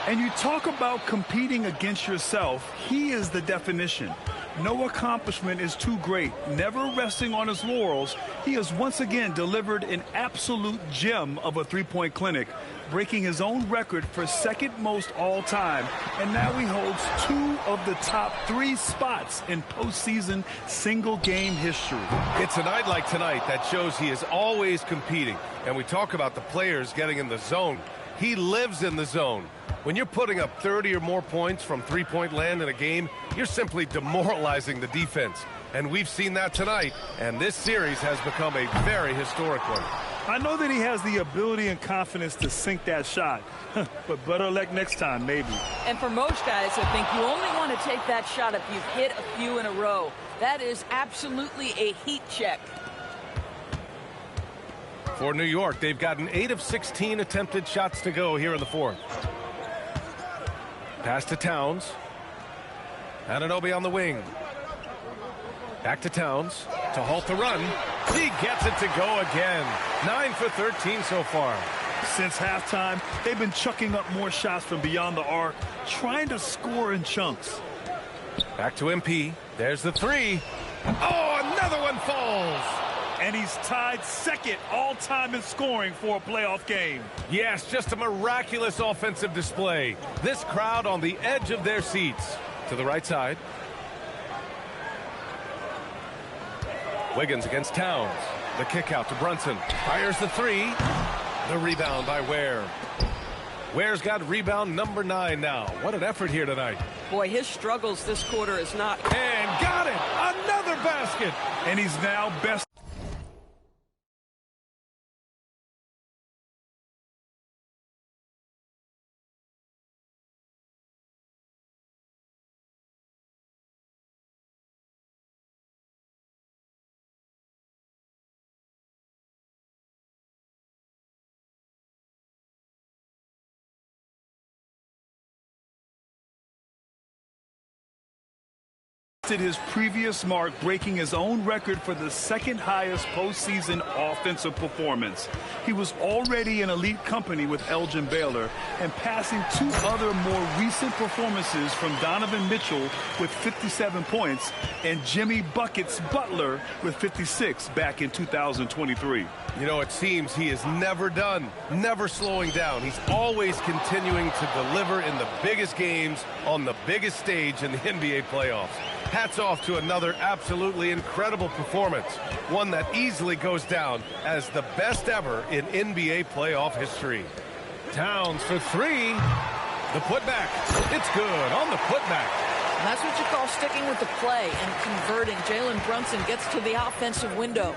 And you talk about competing against yourself. He is the definition. No accomplishment is too great. Never resting on his laurels, he has once again delivered an absolute gem of a three-point clinic, breaking his own record for second most all time. And now he holds 2 of the top 3 spots in postseason single-game history. It's a night like tonight that shows he is always competing. And we talk about the players getting in the zone. He lives in the zone. When you're putting up 30 or more points from three-point land in a game, you're simply demoralizing the defense. And we've seen that tonight, and this series has become a very historic one. I know that he has the ability and confidence to sink that shot, but better luck next time, maybe. And for most guys, I think you only want to take that shot if you've hit a few in a row. That is absolutely a heat check. For New York, they've gotten 8 of 16 attempted shots to go here in the fourth. Pass to Towns. Anunoby on the wing. Back to Towns to halt the run. He gets it to go again. 9 for 13 so far. Since halftime, they've been chucking up more shots from beyond the arc, trying to score in chunks. Back to MP. There's the 3. Oh, another one falls. And he's tied second all-time in scoring for a playoff game. Yes, just a miraculous offensive display. This crowd on the edge of their seats. To the right side. Wiggins against Towns. The kick out to Brunson. Fires the 3. The rebound by Ware. Ware's got rebound number 9 now. What an effort here tonight. Boy, his struggles this quarter is not. And got it. Another basket. And he's now best. His previous mark, breaking his own record for the second highest postseason offensive performance. He was already in elite company with Elgin Baylor and passing 2 other more recent performances from Donovan Mitchell with 57 points and Jimmy Buckets Butler with 56 back in 2023. You know, it seems he is never done, never slowing down. He's always continuing to deliver in the biggest games on the biggest stage in the NBA playoffs. Hats off to another absolutely incredible performance, one that easily goes down as the best ever in NBA playoff history. Towns for 3. The putback. It's good on the putback. And that's what you call sticking with the play and converting. Jalen Brunson gets to the offensive window.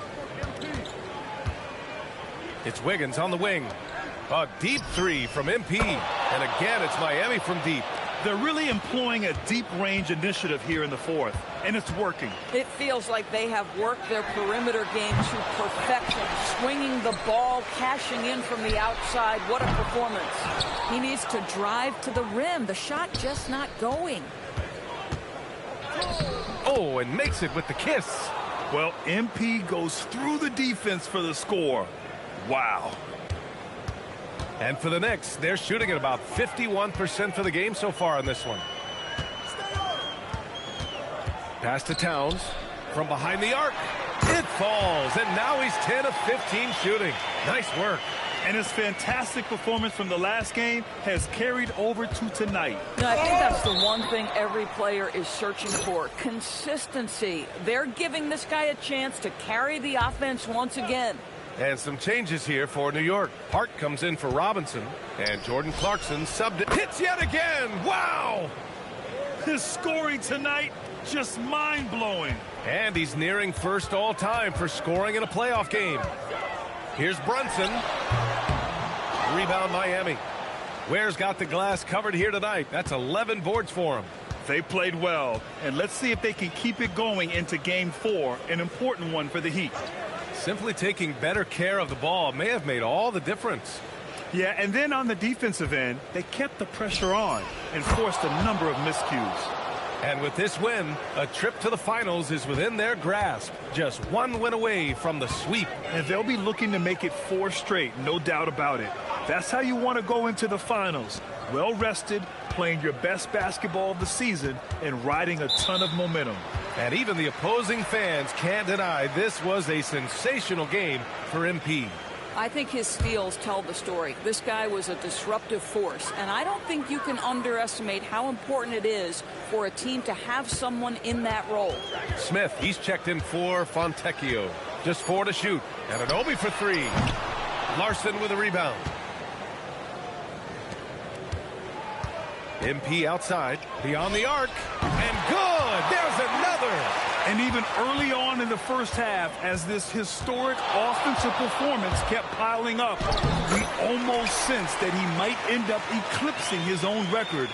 It's Wiggins on the wing. A deep 3 from MP. And again, it's Miami from deep. They're really employing a deep range initiative here in the fourth, and it's working. It feels like they have worked their perimeter game to perfection, swinging the ball, cashing in from the outside. What a performance. He needs to drive to the rim. The shot just not going. Oh, and makes it with the kiss. Well, MP goes through the defense for the score. Wow. And for the Knicks, they're shooting at about 51% for the game so far in this one. Pass to Towns from behind the arc. It falls, and now he's 10 of 15 shooting. Nice work. And his fantastic performance from the last game has carried over to tonight. No, I think that's the one thing every player is searching for, consistency. They're giving this guy a chance to carry the offense once again. And some changes here for New York. Hart comes in for Robinson, and Jordan Clarkson subbed it. Hits yet again. Wow! His scoring tonight, just mind-blowing. And he's nearing first all-time for scoring in a playoff game. Here's Brunson. Rebound Miami. Ware's got the glass covered here tonight. That's 11 boards for him. They played well, and let's see if they can keep it going into Game 4, an important one for the Heat. Simply taking better care of the ball may have made all the difference. Yeah, and then on the defensive end, they kept the pressure on and forced a number of miscues. And with this win, a trip to the finals is within their grasp. Just one win away from the sweep. And they'll be looking to make it 4 straight, no doubt about it. That's how you want to go into the finals. Well rested, playing your best basketball of the season, and riding a ton of momentum. And even the opposing fans can't deny this was a sensational game for MP. I think his steals tell the story. This guy was a disruptive force, and I don't think you can underestimate how important it is for a team to have someone in that role. Smith, he's checked in for Fontecchio. Just 4 to shoot. And Anunoby for 3. Larson with a rebound. MP outside, beyond the arc, and good! There's another! And even early on in the first half, as this historic offensive performance kept piling up, we almost sensed that he might end up eclipsing his own record,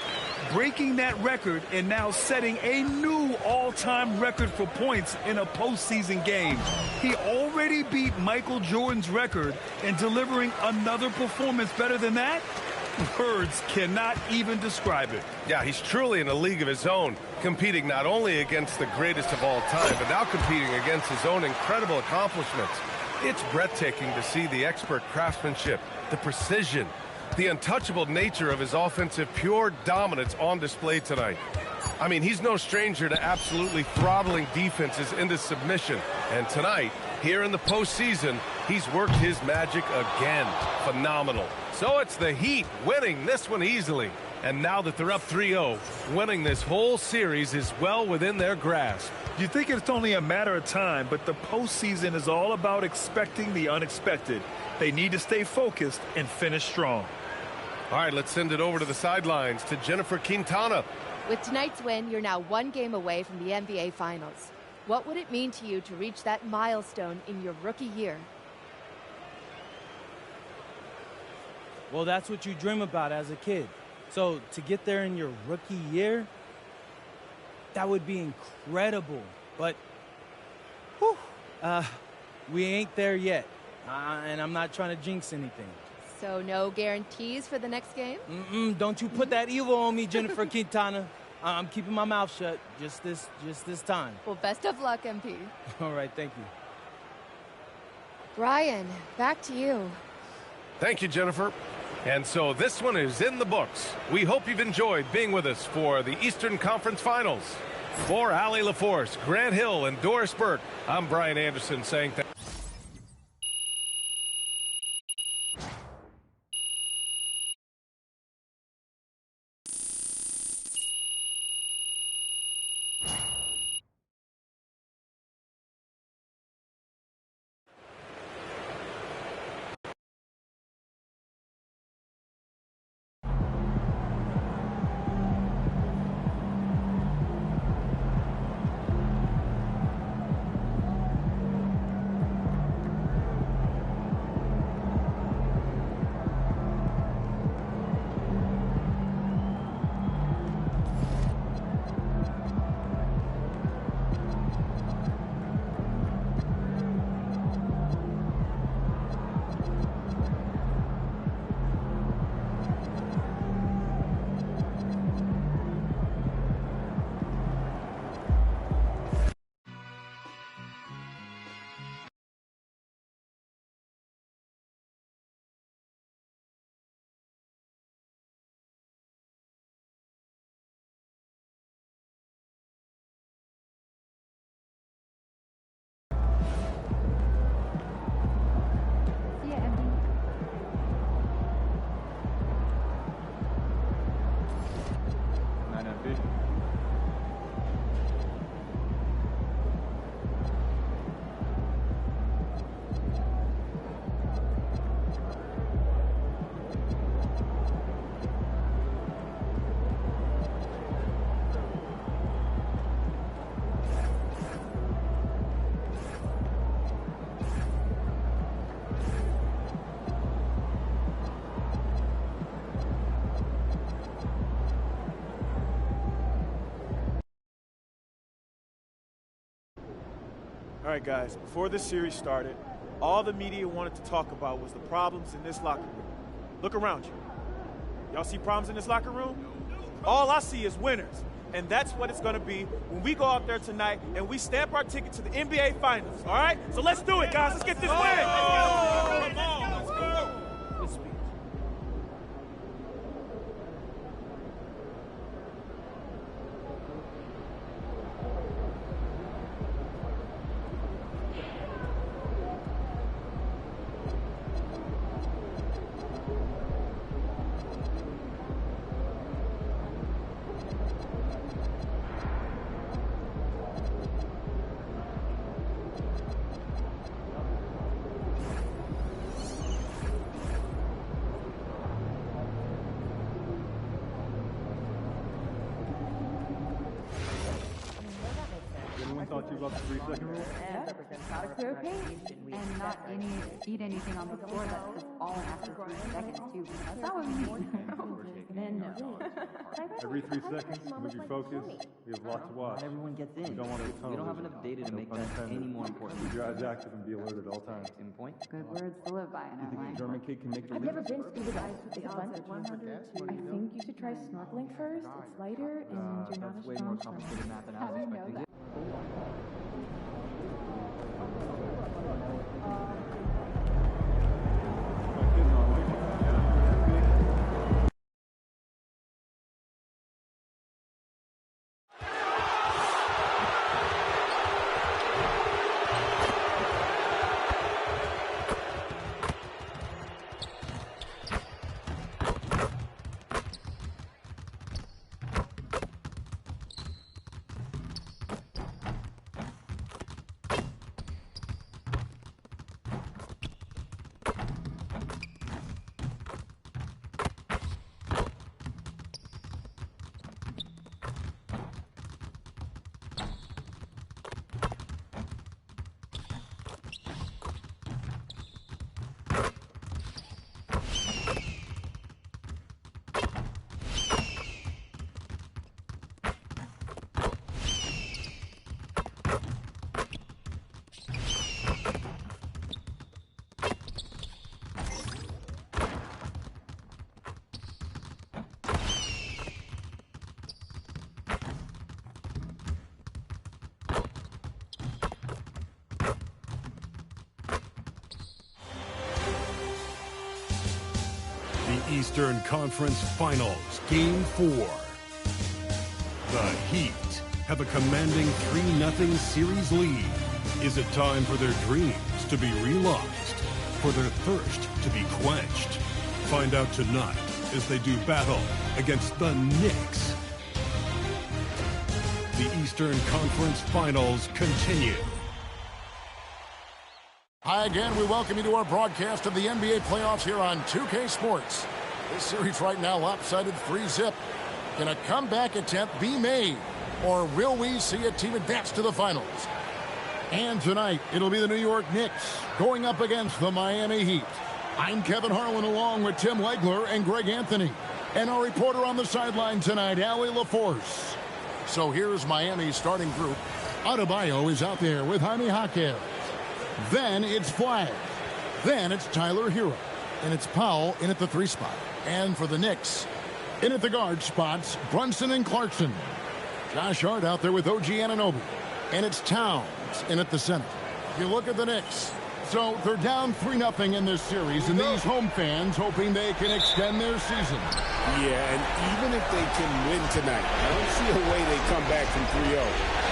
breaking that record and now setting a new all-time record for points in a postseason game. He already beat Michael Jordan's record, and delivering another performance better than that? Words cannot even describe it. Yeah, he's truly in a league of his own, competing not only against the greatest of all time, but now competing against his own incredible accomplishments. It's breathtaking to see the expert craftsmanship, the precision, the untouchable nature of his offensive pure dominance on display tonight. I mean, he's no stranger to absolutely throttling defenses into submission. And tonight, here in the postseason, he's worked his magic again. Phenomenal. So it's the Heat winning this one easily. And now that they're up 3-0, winning this whole series is well within their grasp. You think it's only a matter of time, but the postseason is all about expecting the unexpected. They need to stay focused and finish strong. All right, let's send it over to the sidelines to Jennifer Quintana. With tonight's win, you're now 1 game away from the NBA Finals. What would it mean to you to reach that milestone in your rookie year? Well, that's what you dream about as a kid. So to get there in your rookie year, that would be incredible. But, whew, we ain't there yet. And I'm not trying to jinx anything. So no guarantees for the next game? Don't you put that evil on me, Jennifer Quintana. I'm keeping my mouth shut just this time. Well, best of luck, MP. All right, thank you. Brian, back to you. Thank you, Jennifer. And so this one is in the books. We hope you've enjoyed being with us for the Eastern Conference Finals. For Allie LaForce, Grant Hill, and Doris Burke, I'm Brian Anderson saying thank you. All right, guys, before this series started, all the media wanted to talk about was the problems in this locker room. Look around you. Y'all see problems in this locker room? All I see is winners. And that's what it's going to be when we go out there tonight and we stamp our ticket to the NBA Finals, all right? So let's do it, guys. Let's get this win. Come on, let's go. Good speech. talk to you about the 3-second rule? Yeah, gotta clear paint and not eat anything on the floor that's fallen after 3 seconds too. That's not what we mean. Then no. Every 3 seconds, move your focus. We have lots to watch. Everyone gets in. We don't want to get tunnel We don't have vision. enough data to make that any more important. Keep your eyes active and be alert at all times. In point. Good words to live by in our The life. German kid can make the I've leap. never been scuba diving with the odds at 100 to. I think you should try snorkeling first. It's lighter and you're not as Way more strong. complicated math than I How was do you know expecting. that? The Eastern Conference Finals, Game 4. The Heat have a commanding 3-0 series lead. Is it time for their dreams to be realized? For their thirst to be quenched? Find out tonight as they do battle against the Knicks. The Eastern Conference Finals continue. Hi again, we welcome you to our broadcast of the NBA playoffs here on 2K Sports. This series right now lopsided 3-zip. Can a comeback attempt be made? Or will we see a team advance to the finals? And tonight, it'll be the New York Knicks going up against the Miami Heat. I'm Kevin Harlan along with Tim Legler and Greg Anthony. And our reporter on the sideline tonight, Allie LaForce. So here's Miami's starting group. Adebayo is out there with Jaime Jaquez. Then it's Flag. Then it's Tyler Hero. And it's Powell in at the 3 spot. And for the Knicks, in at the guard spots, Brunson and Clarkson. Josh Hart out there with OG Anunoby. And it's Towns in at the center. If you look at the Knicks, so they're down 3-0 in this series, and these home fans hoping they can extend their season. Yeah, and even if they can win tonight, I don't see a way they come back from 3-0.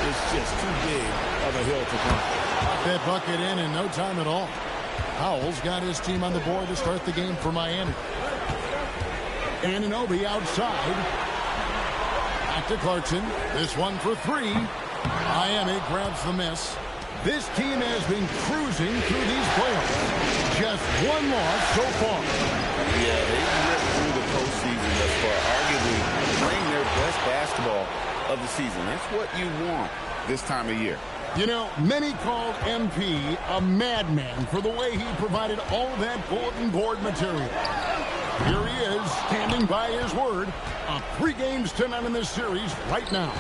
It's just too big of a hill to climb. Got that bucket in no time at all. Powell's got his team on the board to start the game for Miami. Anunoby outside. Back to Clarkson. This one for 3. Miami grabs the miss. This team has been cruising through these playoffs. Just one loss so far. Yeah, they've ripped through the postseason thus far, arguably playing their best basketball of the season. That's what you want this time of year. You know, many called MP a madman for the way he provided all that bulletin board material. Here he is, standing by his word. 3 games tonight in this series right now.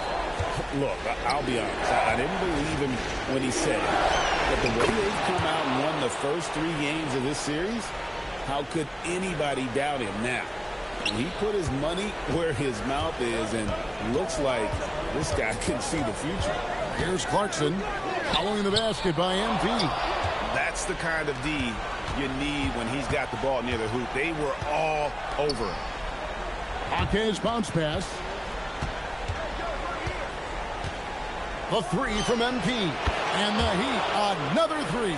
Look, I'll be honest. I didn't believe him when he said it. But the way they've come out and won the first 3 games of this series, how could anybody doubt him now? He put his money where his mouth is, and looks like this guy can see the future. Here's Clarkson, following the basket by MP. That's the kind of D you need when he's got the ball near the hoop. They were all over him. Jaquez bounce pass. The 3 from MP. And the Heat, another 3.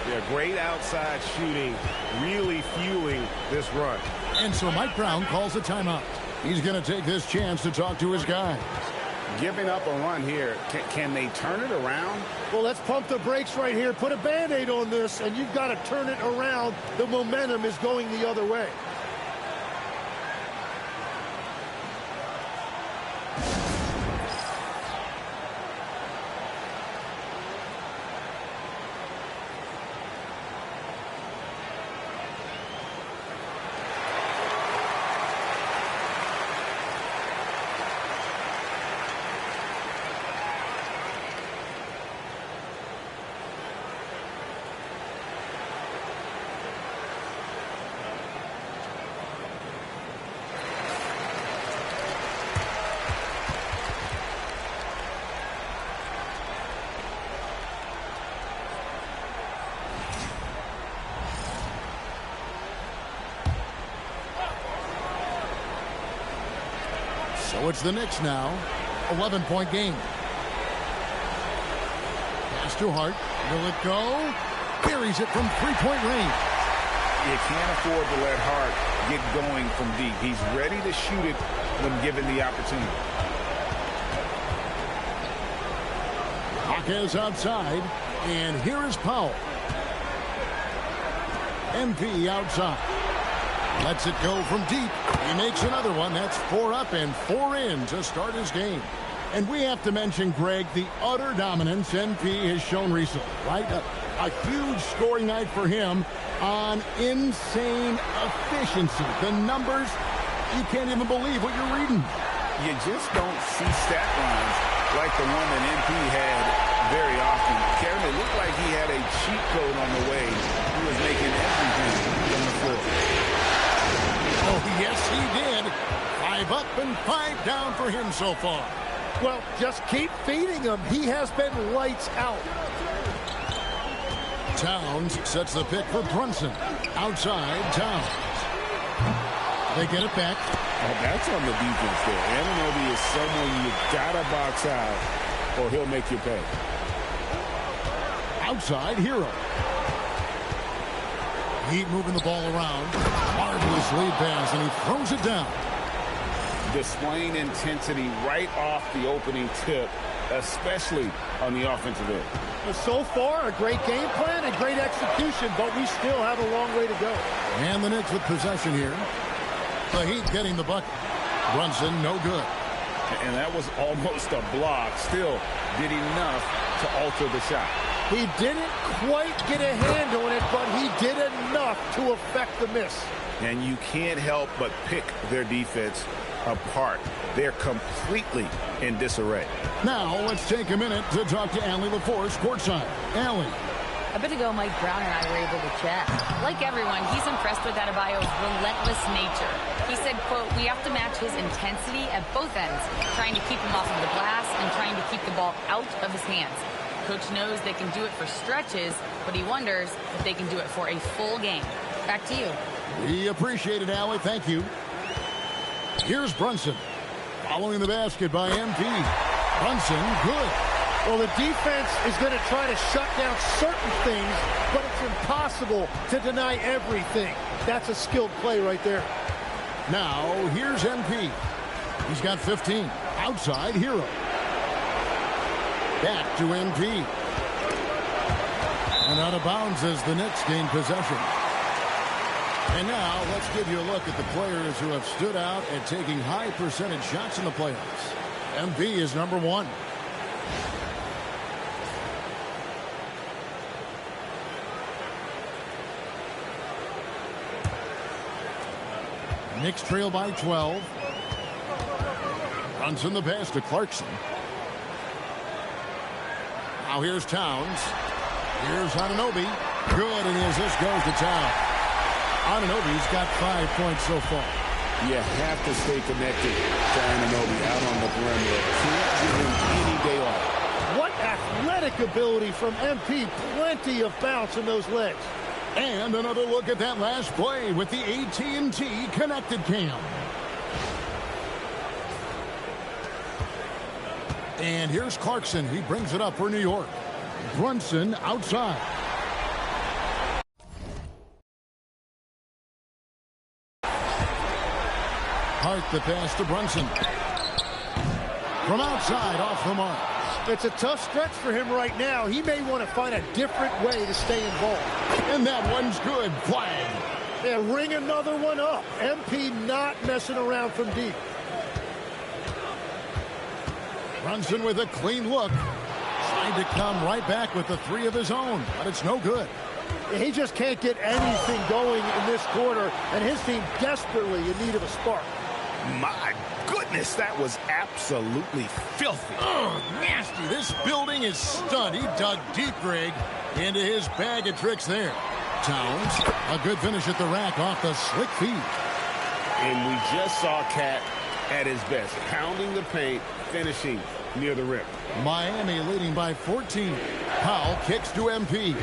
Yeah, great outside shooting, really fueling this run. And so Mike Brown calls a timeout. He's going to take this chance to talk to his guys. Giving up a run here, can they turn it around? Well, let's pump the brakes right here. Put a Band-Aid on this, and you've got to turn it around. The momentum is going the other way. So it's the Knicks now. 11-point game. Pass to Hart. Will it go? Carries it from three-point range. You can't afford to let Hart get going from deep. He's ready to shoot it when given the opportunity. Hawkins outside, and here is Powell. MP outside. Lets it go from deep. He makes another one. That's 4 up and 4 in to start his game. And we have to mention, Greg, the utter dominance MP has shown recently, right? A huge scoring night for him on insane efficiency. The numbers, you can't even believe what you're reading. You just don't see stat lines like the one that MP had very often. Karen, it looked like he had a cheat code on the way. He was making everything from the floor. Oh, yes, he did. 5 up and 5 down for him so far. Well, just keep feeding him. He has been lights out. Towns sets the pick for Brunson. Outside, Towns. They get it back. Oh, that's on the defense there. Anunoby is someone you gotta box out or he'll make you pay. Outside, Hero. Heat moving the ball around. Marvelous lead pass, and he throws it down. Displaying intensity right off the opening tip, especially on the offensive end. So far, a great game plan and great execution, but we still have a long way to go. And the Knicks with possession here. The Heat getting the bucket. Brunson, no good. And that was almost a block. Still did enough to alter the shot. He didn't quite get a hand on it, but he did enough to affect the miss. And you can't help but pick their defense apart. They're completely in disarray. Now let's take a minute to talk to Allie LaForce courtside. Allie. A bit ago, Mike Brown and I were able to chat. Like everyone, he's impressed with Adebayo's relentless nature. He said, quote, we have to match his intensity at both ends, trying to keep him off of the glass and trying to keep the ball out of his hands. Coach knows they can do it for stretches, but he wonders if they can do it for a full game. Back to you. We appreciate it, Allie. Thank you. Here's Brunson. Following the basket by MP. Brunson, good. Well, the defense is going to try to shut down certain things, but it's impossible to deny everything. That's a skilled play right there. Now, here's MP. He's got 15. Outside, Hero. Back to MP. And out of bounds as the Knicks gain possession. And now, let's give you a look at the players who have stood out at taking high percentage shots in the playoffs. MP is number 1. Knicks trail by 12. Runs in the pass to Clarkson. Now here's Towns. Here's Anunoby. Good, and the assist goes to Towns. Anunoby's got 5 points so far. You have to stay connected to Anunoby out on the perimeter. Can't give him any day off. What athletic ability from MP. Plenty of bounce in those legs. And another look at that last play with the AT&T connected cam. And here's Clarkson. He brings it up for New York. Brunson outside. Hart the pass to Brunson. From outside, off the mark. It's a tough stretch for him right now. He may want to find a different way to stay involved. And that one's good. Flag. Yeah, ring another one up. MP not messing around from deep. Brunson with a clean look. Trying to come right back with the 3 of his own, but it's no good. He just can't get anything going in this quarter, and his team desperately in need of a spark. My goodness, that was absolutely filthy. Oh, nasty. This building is stunned. He dug deep, Greg, into his bag of tricks there. Towns, a good finish at the rack off the slick feed. And we just saw Cat at his best, pounding the paint, finishing near the rim. Miami leading by 14. Powell kicks to MP.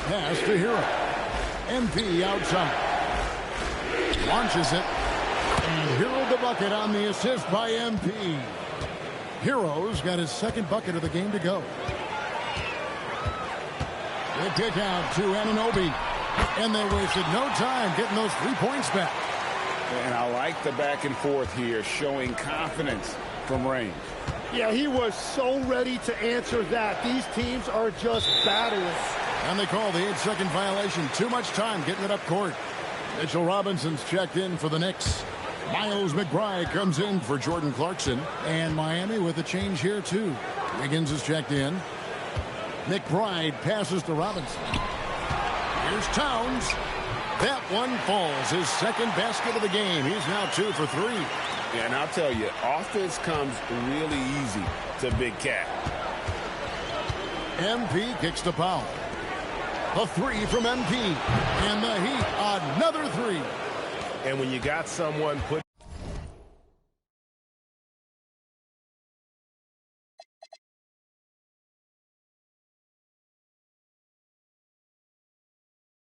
Pass to Hero. MP outside. Launches it. And Hero the bucket on the assist by MP. Hero's got his second bucket of the game to go. They kick out to Anunoby. And they wasted no time getting those 3 points back. And I like the back and forth here, showing confidence from range. Yeah, he was so ready to answer that. These teams are just battling. And they call the 8-second violation. Too much time getting it up court. Mitchell Robinson's checked in for the Knicks. Miles McBride comes in for Jordan Clarkson. And Miami with a change here, too. Wiggins is checked in. McBride passes to Robinson. Here's Towns. That one falls. His second basket of the game. He's now 2 for 3. Yeah, and I'll tell you, offense comes really easy to Big Cat. MP kicks to Powell. A 3 from MP. And the Heat, another 3. And when you got someone put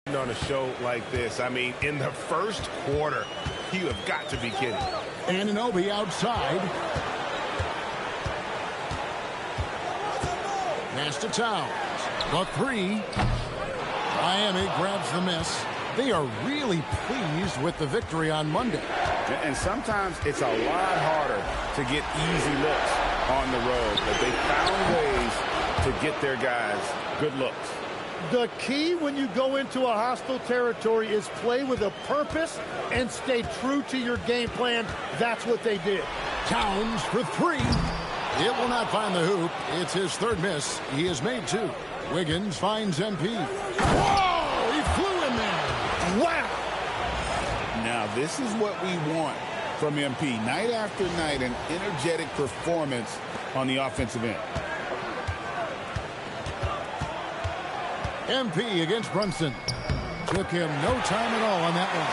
on a show like this, I mean, in the first quarter, you have got to be kidding. Anunoby outside. Pass to Towns. The 3. Miami grabs the miss. They are really pleased with the victory on Monday. And sometimes it's a lot harder to get easy looks on the road, but they found ways to get their guys good looks. The key when you go into a hostile territory is play with a purpose and stay true to your game plan. That's what they did. Towns for 3. It will not find the hoop. It's his third miss. He has made 2. Wiggins finds MP. Whoa! He flew in there. Wow! Now, this is what we want from MP. Night after night, an energetic performance on the offensive end. MP against Brunson. Took him no time at all on that one.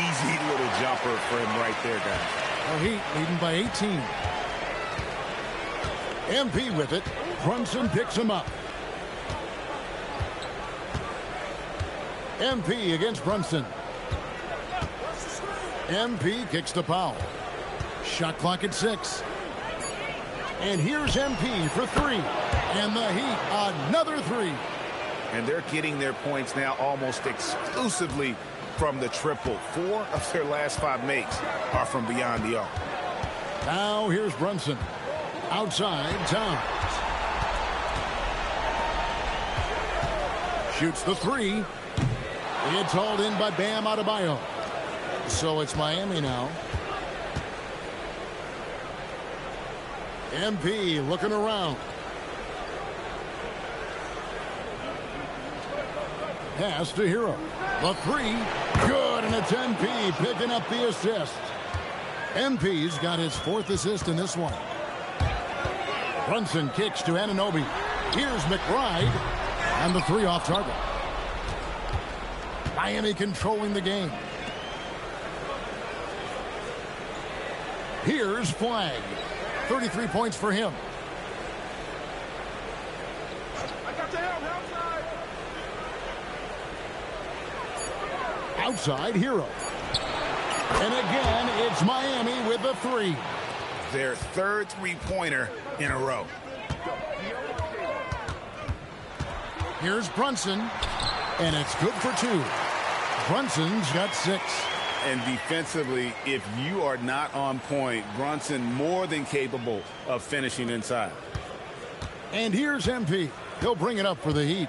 Easy little jumper for him right there, guys. The Heat leading by 18. MP with it. Brunson picks him up. MP against Brunson. MP kicks to Powell. Shot clock at 6. And here's MP for 3. And the Heat, another 3. And they're getting their points now almost exclusively from the triple. 4 of their last 5 makes are from beyond the arc. Now here's Brunson. Outside, Towns. Shoots the 3. It's hauled in by Bam Adebayo. So it's Miami now. MP looking around. Pass to Hero. The 3. Good, and it's MP picking up the assist. MP's got his 4th assist in this one. Brunson kicks to Anunoby. Here's McBride. And the 3 off target. Miami controlling the game. Here's Flag. 33 points for him. Outside, Hero. And again, it's Miami with the 3. Their third three-pointer in a row. Here's Brunson. And it's good for 2. Brunson's got 6. And defensively, if you are not on point, Brunson more than capable of finishing inside. And here's MP. He'll bring it up for the Heat.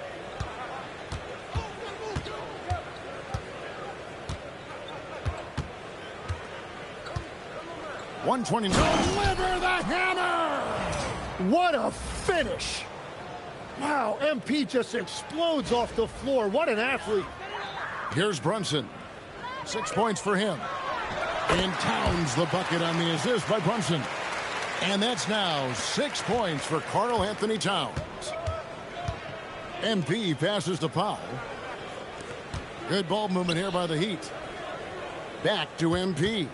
.129. Deliver the hammer! What a finish! Wow, MP just explodes off the floor. What an athlete. Here's Brunson. 6 points for him. And Towns the bucket on the assist by Brunson. And that's now 6 points for Karl Anthony Towns. MP passes to Powell. Good ball movement here by the Heat. Back to MP.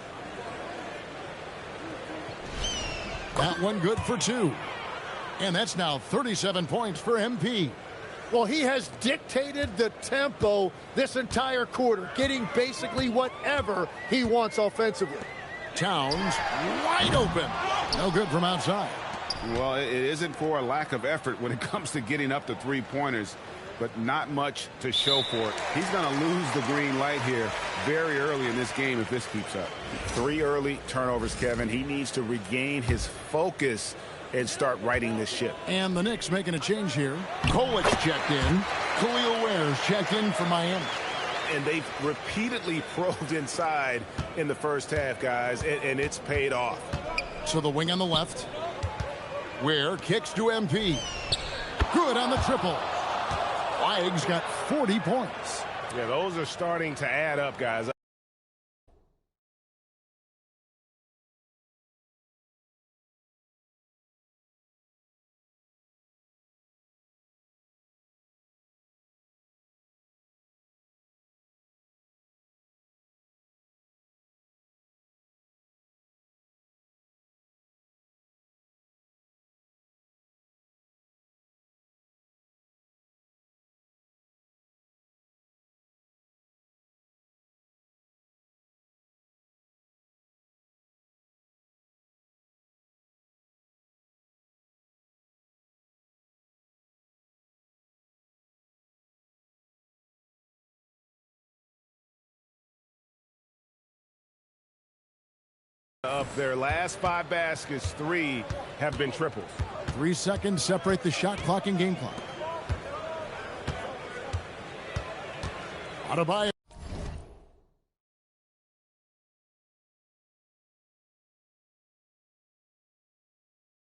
That one good for 2. And that's now 37 points for MP. Well, he has dictated the tempo this entire quarter, getting basically whatever he wants offensively. Towns wide open. No good from outside. Well, it isn't for a lack of effort when it comes to getting up to three-pointers, but not much to show for it. He's going to lose the green light here very early in this game if this keeps up. 3 early turnovers, Kevin. He needs to regain his focus and start righting this ship. And the Knicks making a change here. Kolic's checked in. Khalil Ware's checked in for Miami. And they've repeatedly probed inside in the first half, guys, and it's paid off. So the wing on the left. Ware kicks to MP. Good on the triple. Wags got 40 points. Yeah, those are starting to add up, guys. Of their last 5 baskets, 3 have been triples. 3 seconds separate the shot clock and game clock. Adebayo.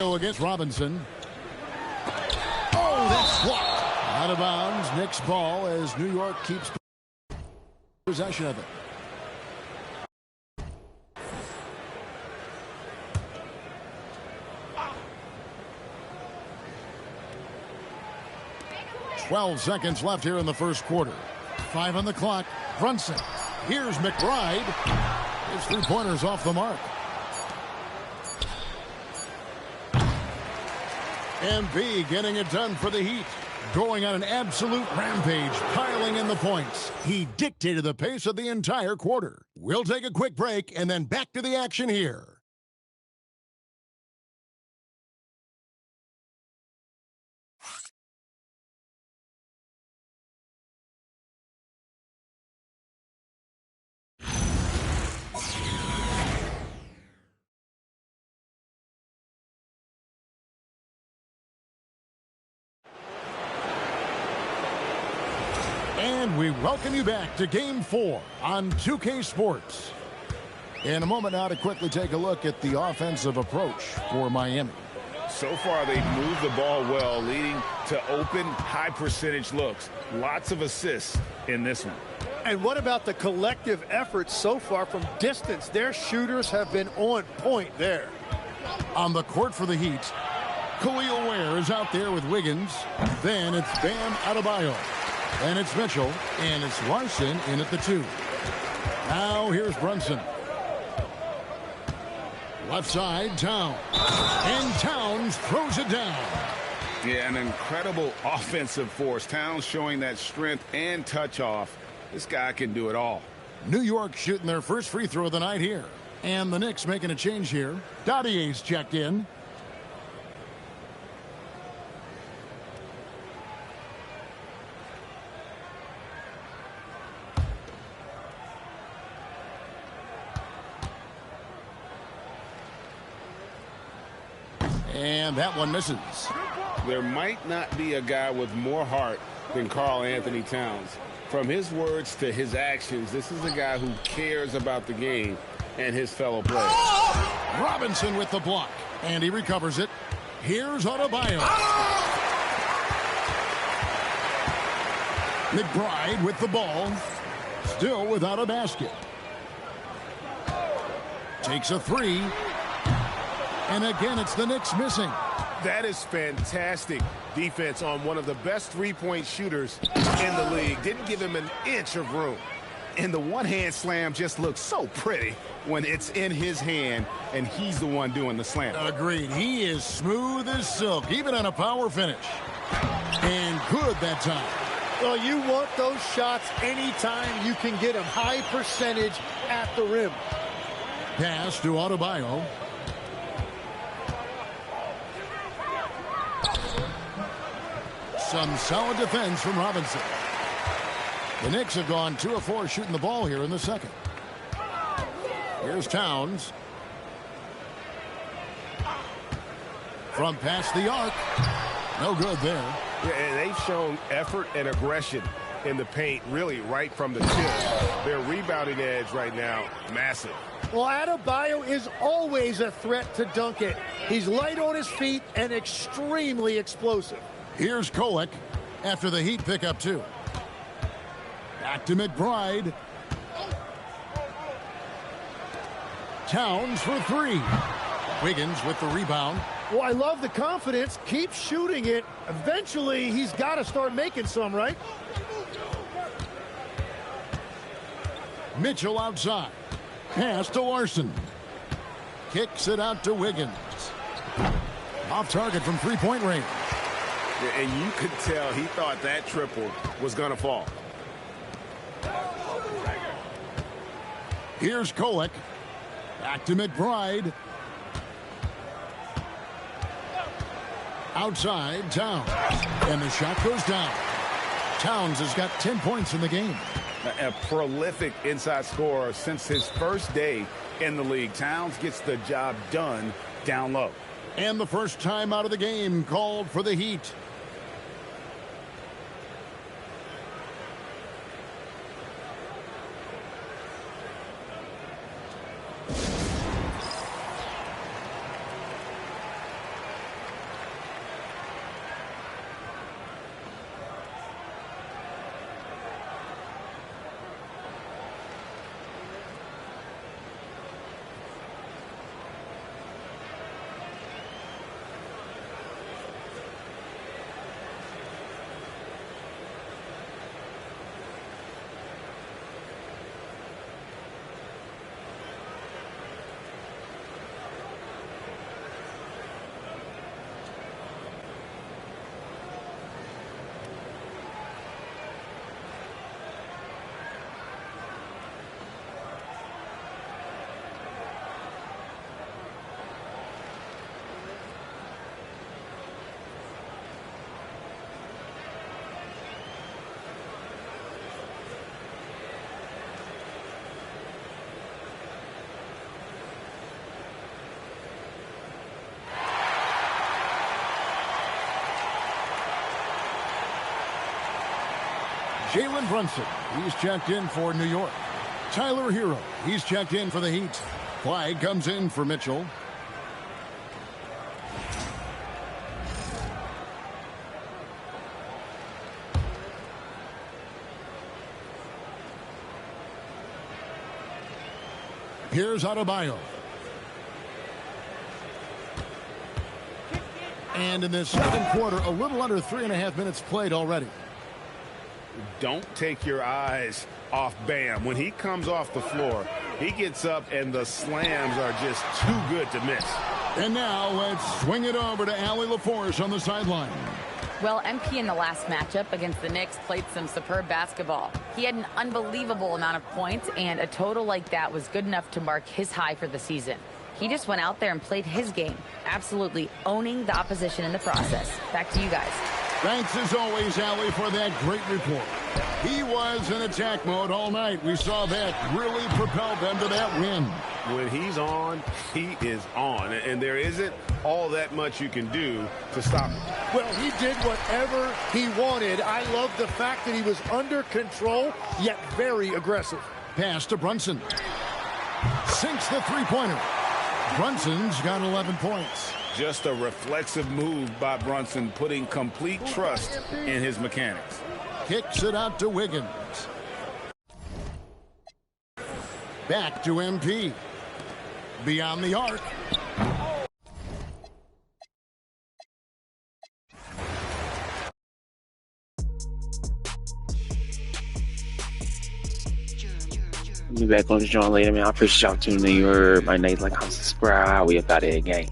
Against Robinson. Oh, that's blocked. Out of bounds. Knicks ball as New York keeps possession of it. .12 seconds left here in the first quarter. 5 on the clock. Brunson. Here's McBride. His 3-pointers off the mark. MB getting it done for the Heat. Going on an absolute rampage, piling in the points. He dictated the pace of the entire quarter. We'll take a quick break and then back to the action here. And we welcome you back to Game 4 on 2K Sports. In a moment now to quickly take a look at the offensive approach for Miami. So far, they've moved the ball well, leading to open, high-percentage looks. Lots of assists in this one. And what about the collective effort so far from distance? Their shooters have been on point there. On the court for the Heat, Khalil Ware is out there with Wiggins. Then it's Bam Adebayo. And it's Mitchell, and it's Larson in at the 2. Now here's Brunson. Left side, Towns. And Towns throws it down. Yeah, an incredible offensive force. Towns showing that strength and touch off. This guy can do it all. New York shooting their first free throw of the night here. And the Knicks making a change here. Dottier's checked in. And that one misses. There might not be a guy with more heart than Karl Anthony Towns. From his words to his actions, this is a guy who cares about the game and his fellow players. Robinson with the block. And he recovers it. Here's Adebayo. McBride with the ball. Still without a basket. Takes a 3. And again, it's the Knicks missing. That is fantastic defense on one of the best three-point shooters in the league. Didn't give him an inch of room. And the one-hand slam just looks so pretty when it's in his hand and he's the one doing the slam. Agreed. He is smooth as silk, even on a power finish. And good that time. Well, you want those shots anytime you can get them. High percentage at the rim. Pass to Adebayo. Some solid defense from Robinson. The Knicks have gone 2 of 4 shooting the ball here in the second. Here's Towns. From past the arc. No good there. Yeah, and they've shown effort and aggression in the paint, really right from the tip. Their rebounding edge right now, massive. Well, Adebayo is always a threat to dunk it. He's light on his feet and extremely explosive. Here's Kolek after the Heat pick up 2. Back to McBride. Towns for 3. Wiggins with the rebound. Well, I love the confidence. Keep shooting it. Eventually, he's got to start making some, right? Mitchell outside. Pass to Larson. Kicks it out to Wiggins. Off target from three-point range. Yeah, and you could tell he thought that triple was going to fall. Here's Kolek. Back to McBride. Outside, Towns. And the shot goes down. Towns has got 10 points in the game. A prolific inside scorer since his first day in the league. Towns gets the job done down low. And the first time out of the game called for the Heat. Jalen Brunson, he's checked in for New York. Tyler Hero, he's checked in for the Heat. Clyde comes in for Mitchell. Here's Adebayo. And in this second quarter, a little under 3.5 minutes played already. Don't take your eyes off Bam. When he comes off the floor, he gets up and the slams are just too good to miss. And now let's swing it over to Allie LaForce on the sideline. Well, MP in the last matchup against the Knicks played some superb basketball. He had an unbelievable amount of points, and a total like that was good enough to mark his high for the season. He just went out there and played his game, absolutely owning the opposition in the process. Back to you guys. Thanks as always, Allie, for that great report. He was in attack mode all night. We saw that really propelled them to that win. When he's on, he is on. And there isn't all that much you can do to stop him. Well, he did whatever he wanted. I love the fact that he was under control, yet very aggressive. Pass to Brunson. Sinks the three-pointer. Brunson's got 11 points. Just a reflexive move by Brunson, putting complete trust in his mechanics. Kicks it out to Wiggins. Back to MP. Beyond the arc. Be back on the joint later, man. I appreciate y'all tuning in. My name like I'm subscribed. We about it, gang.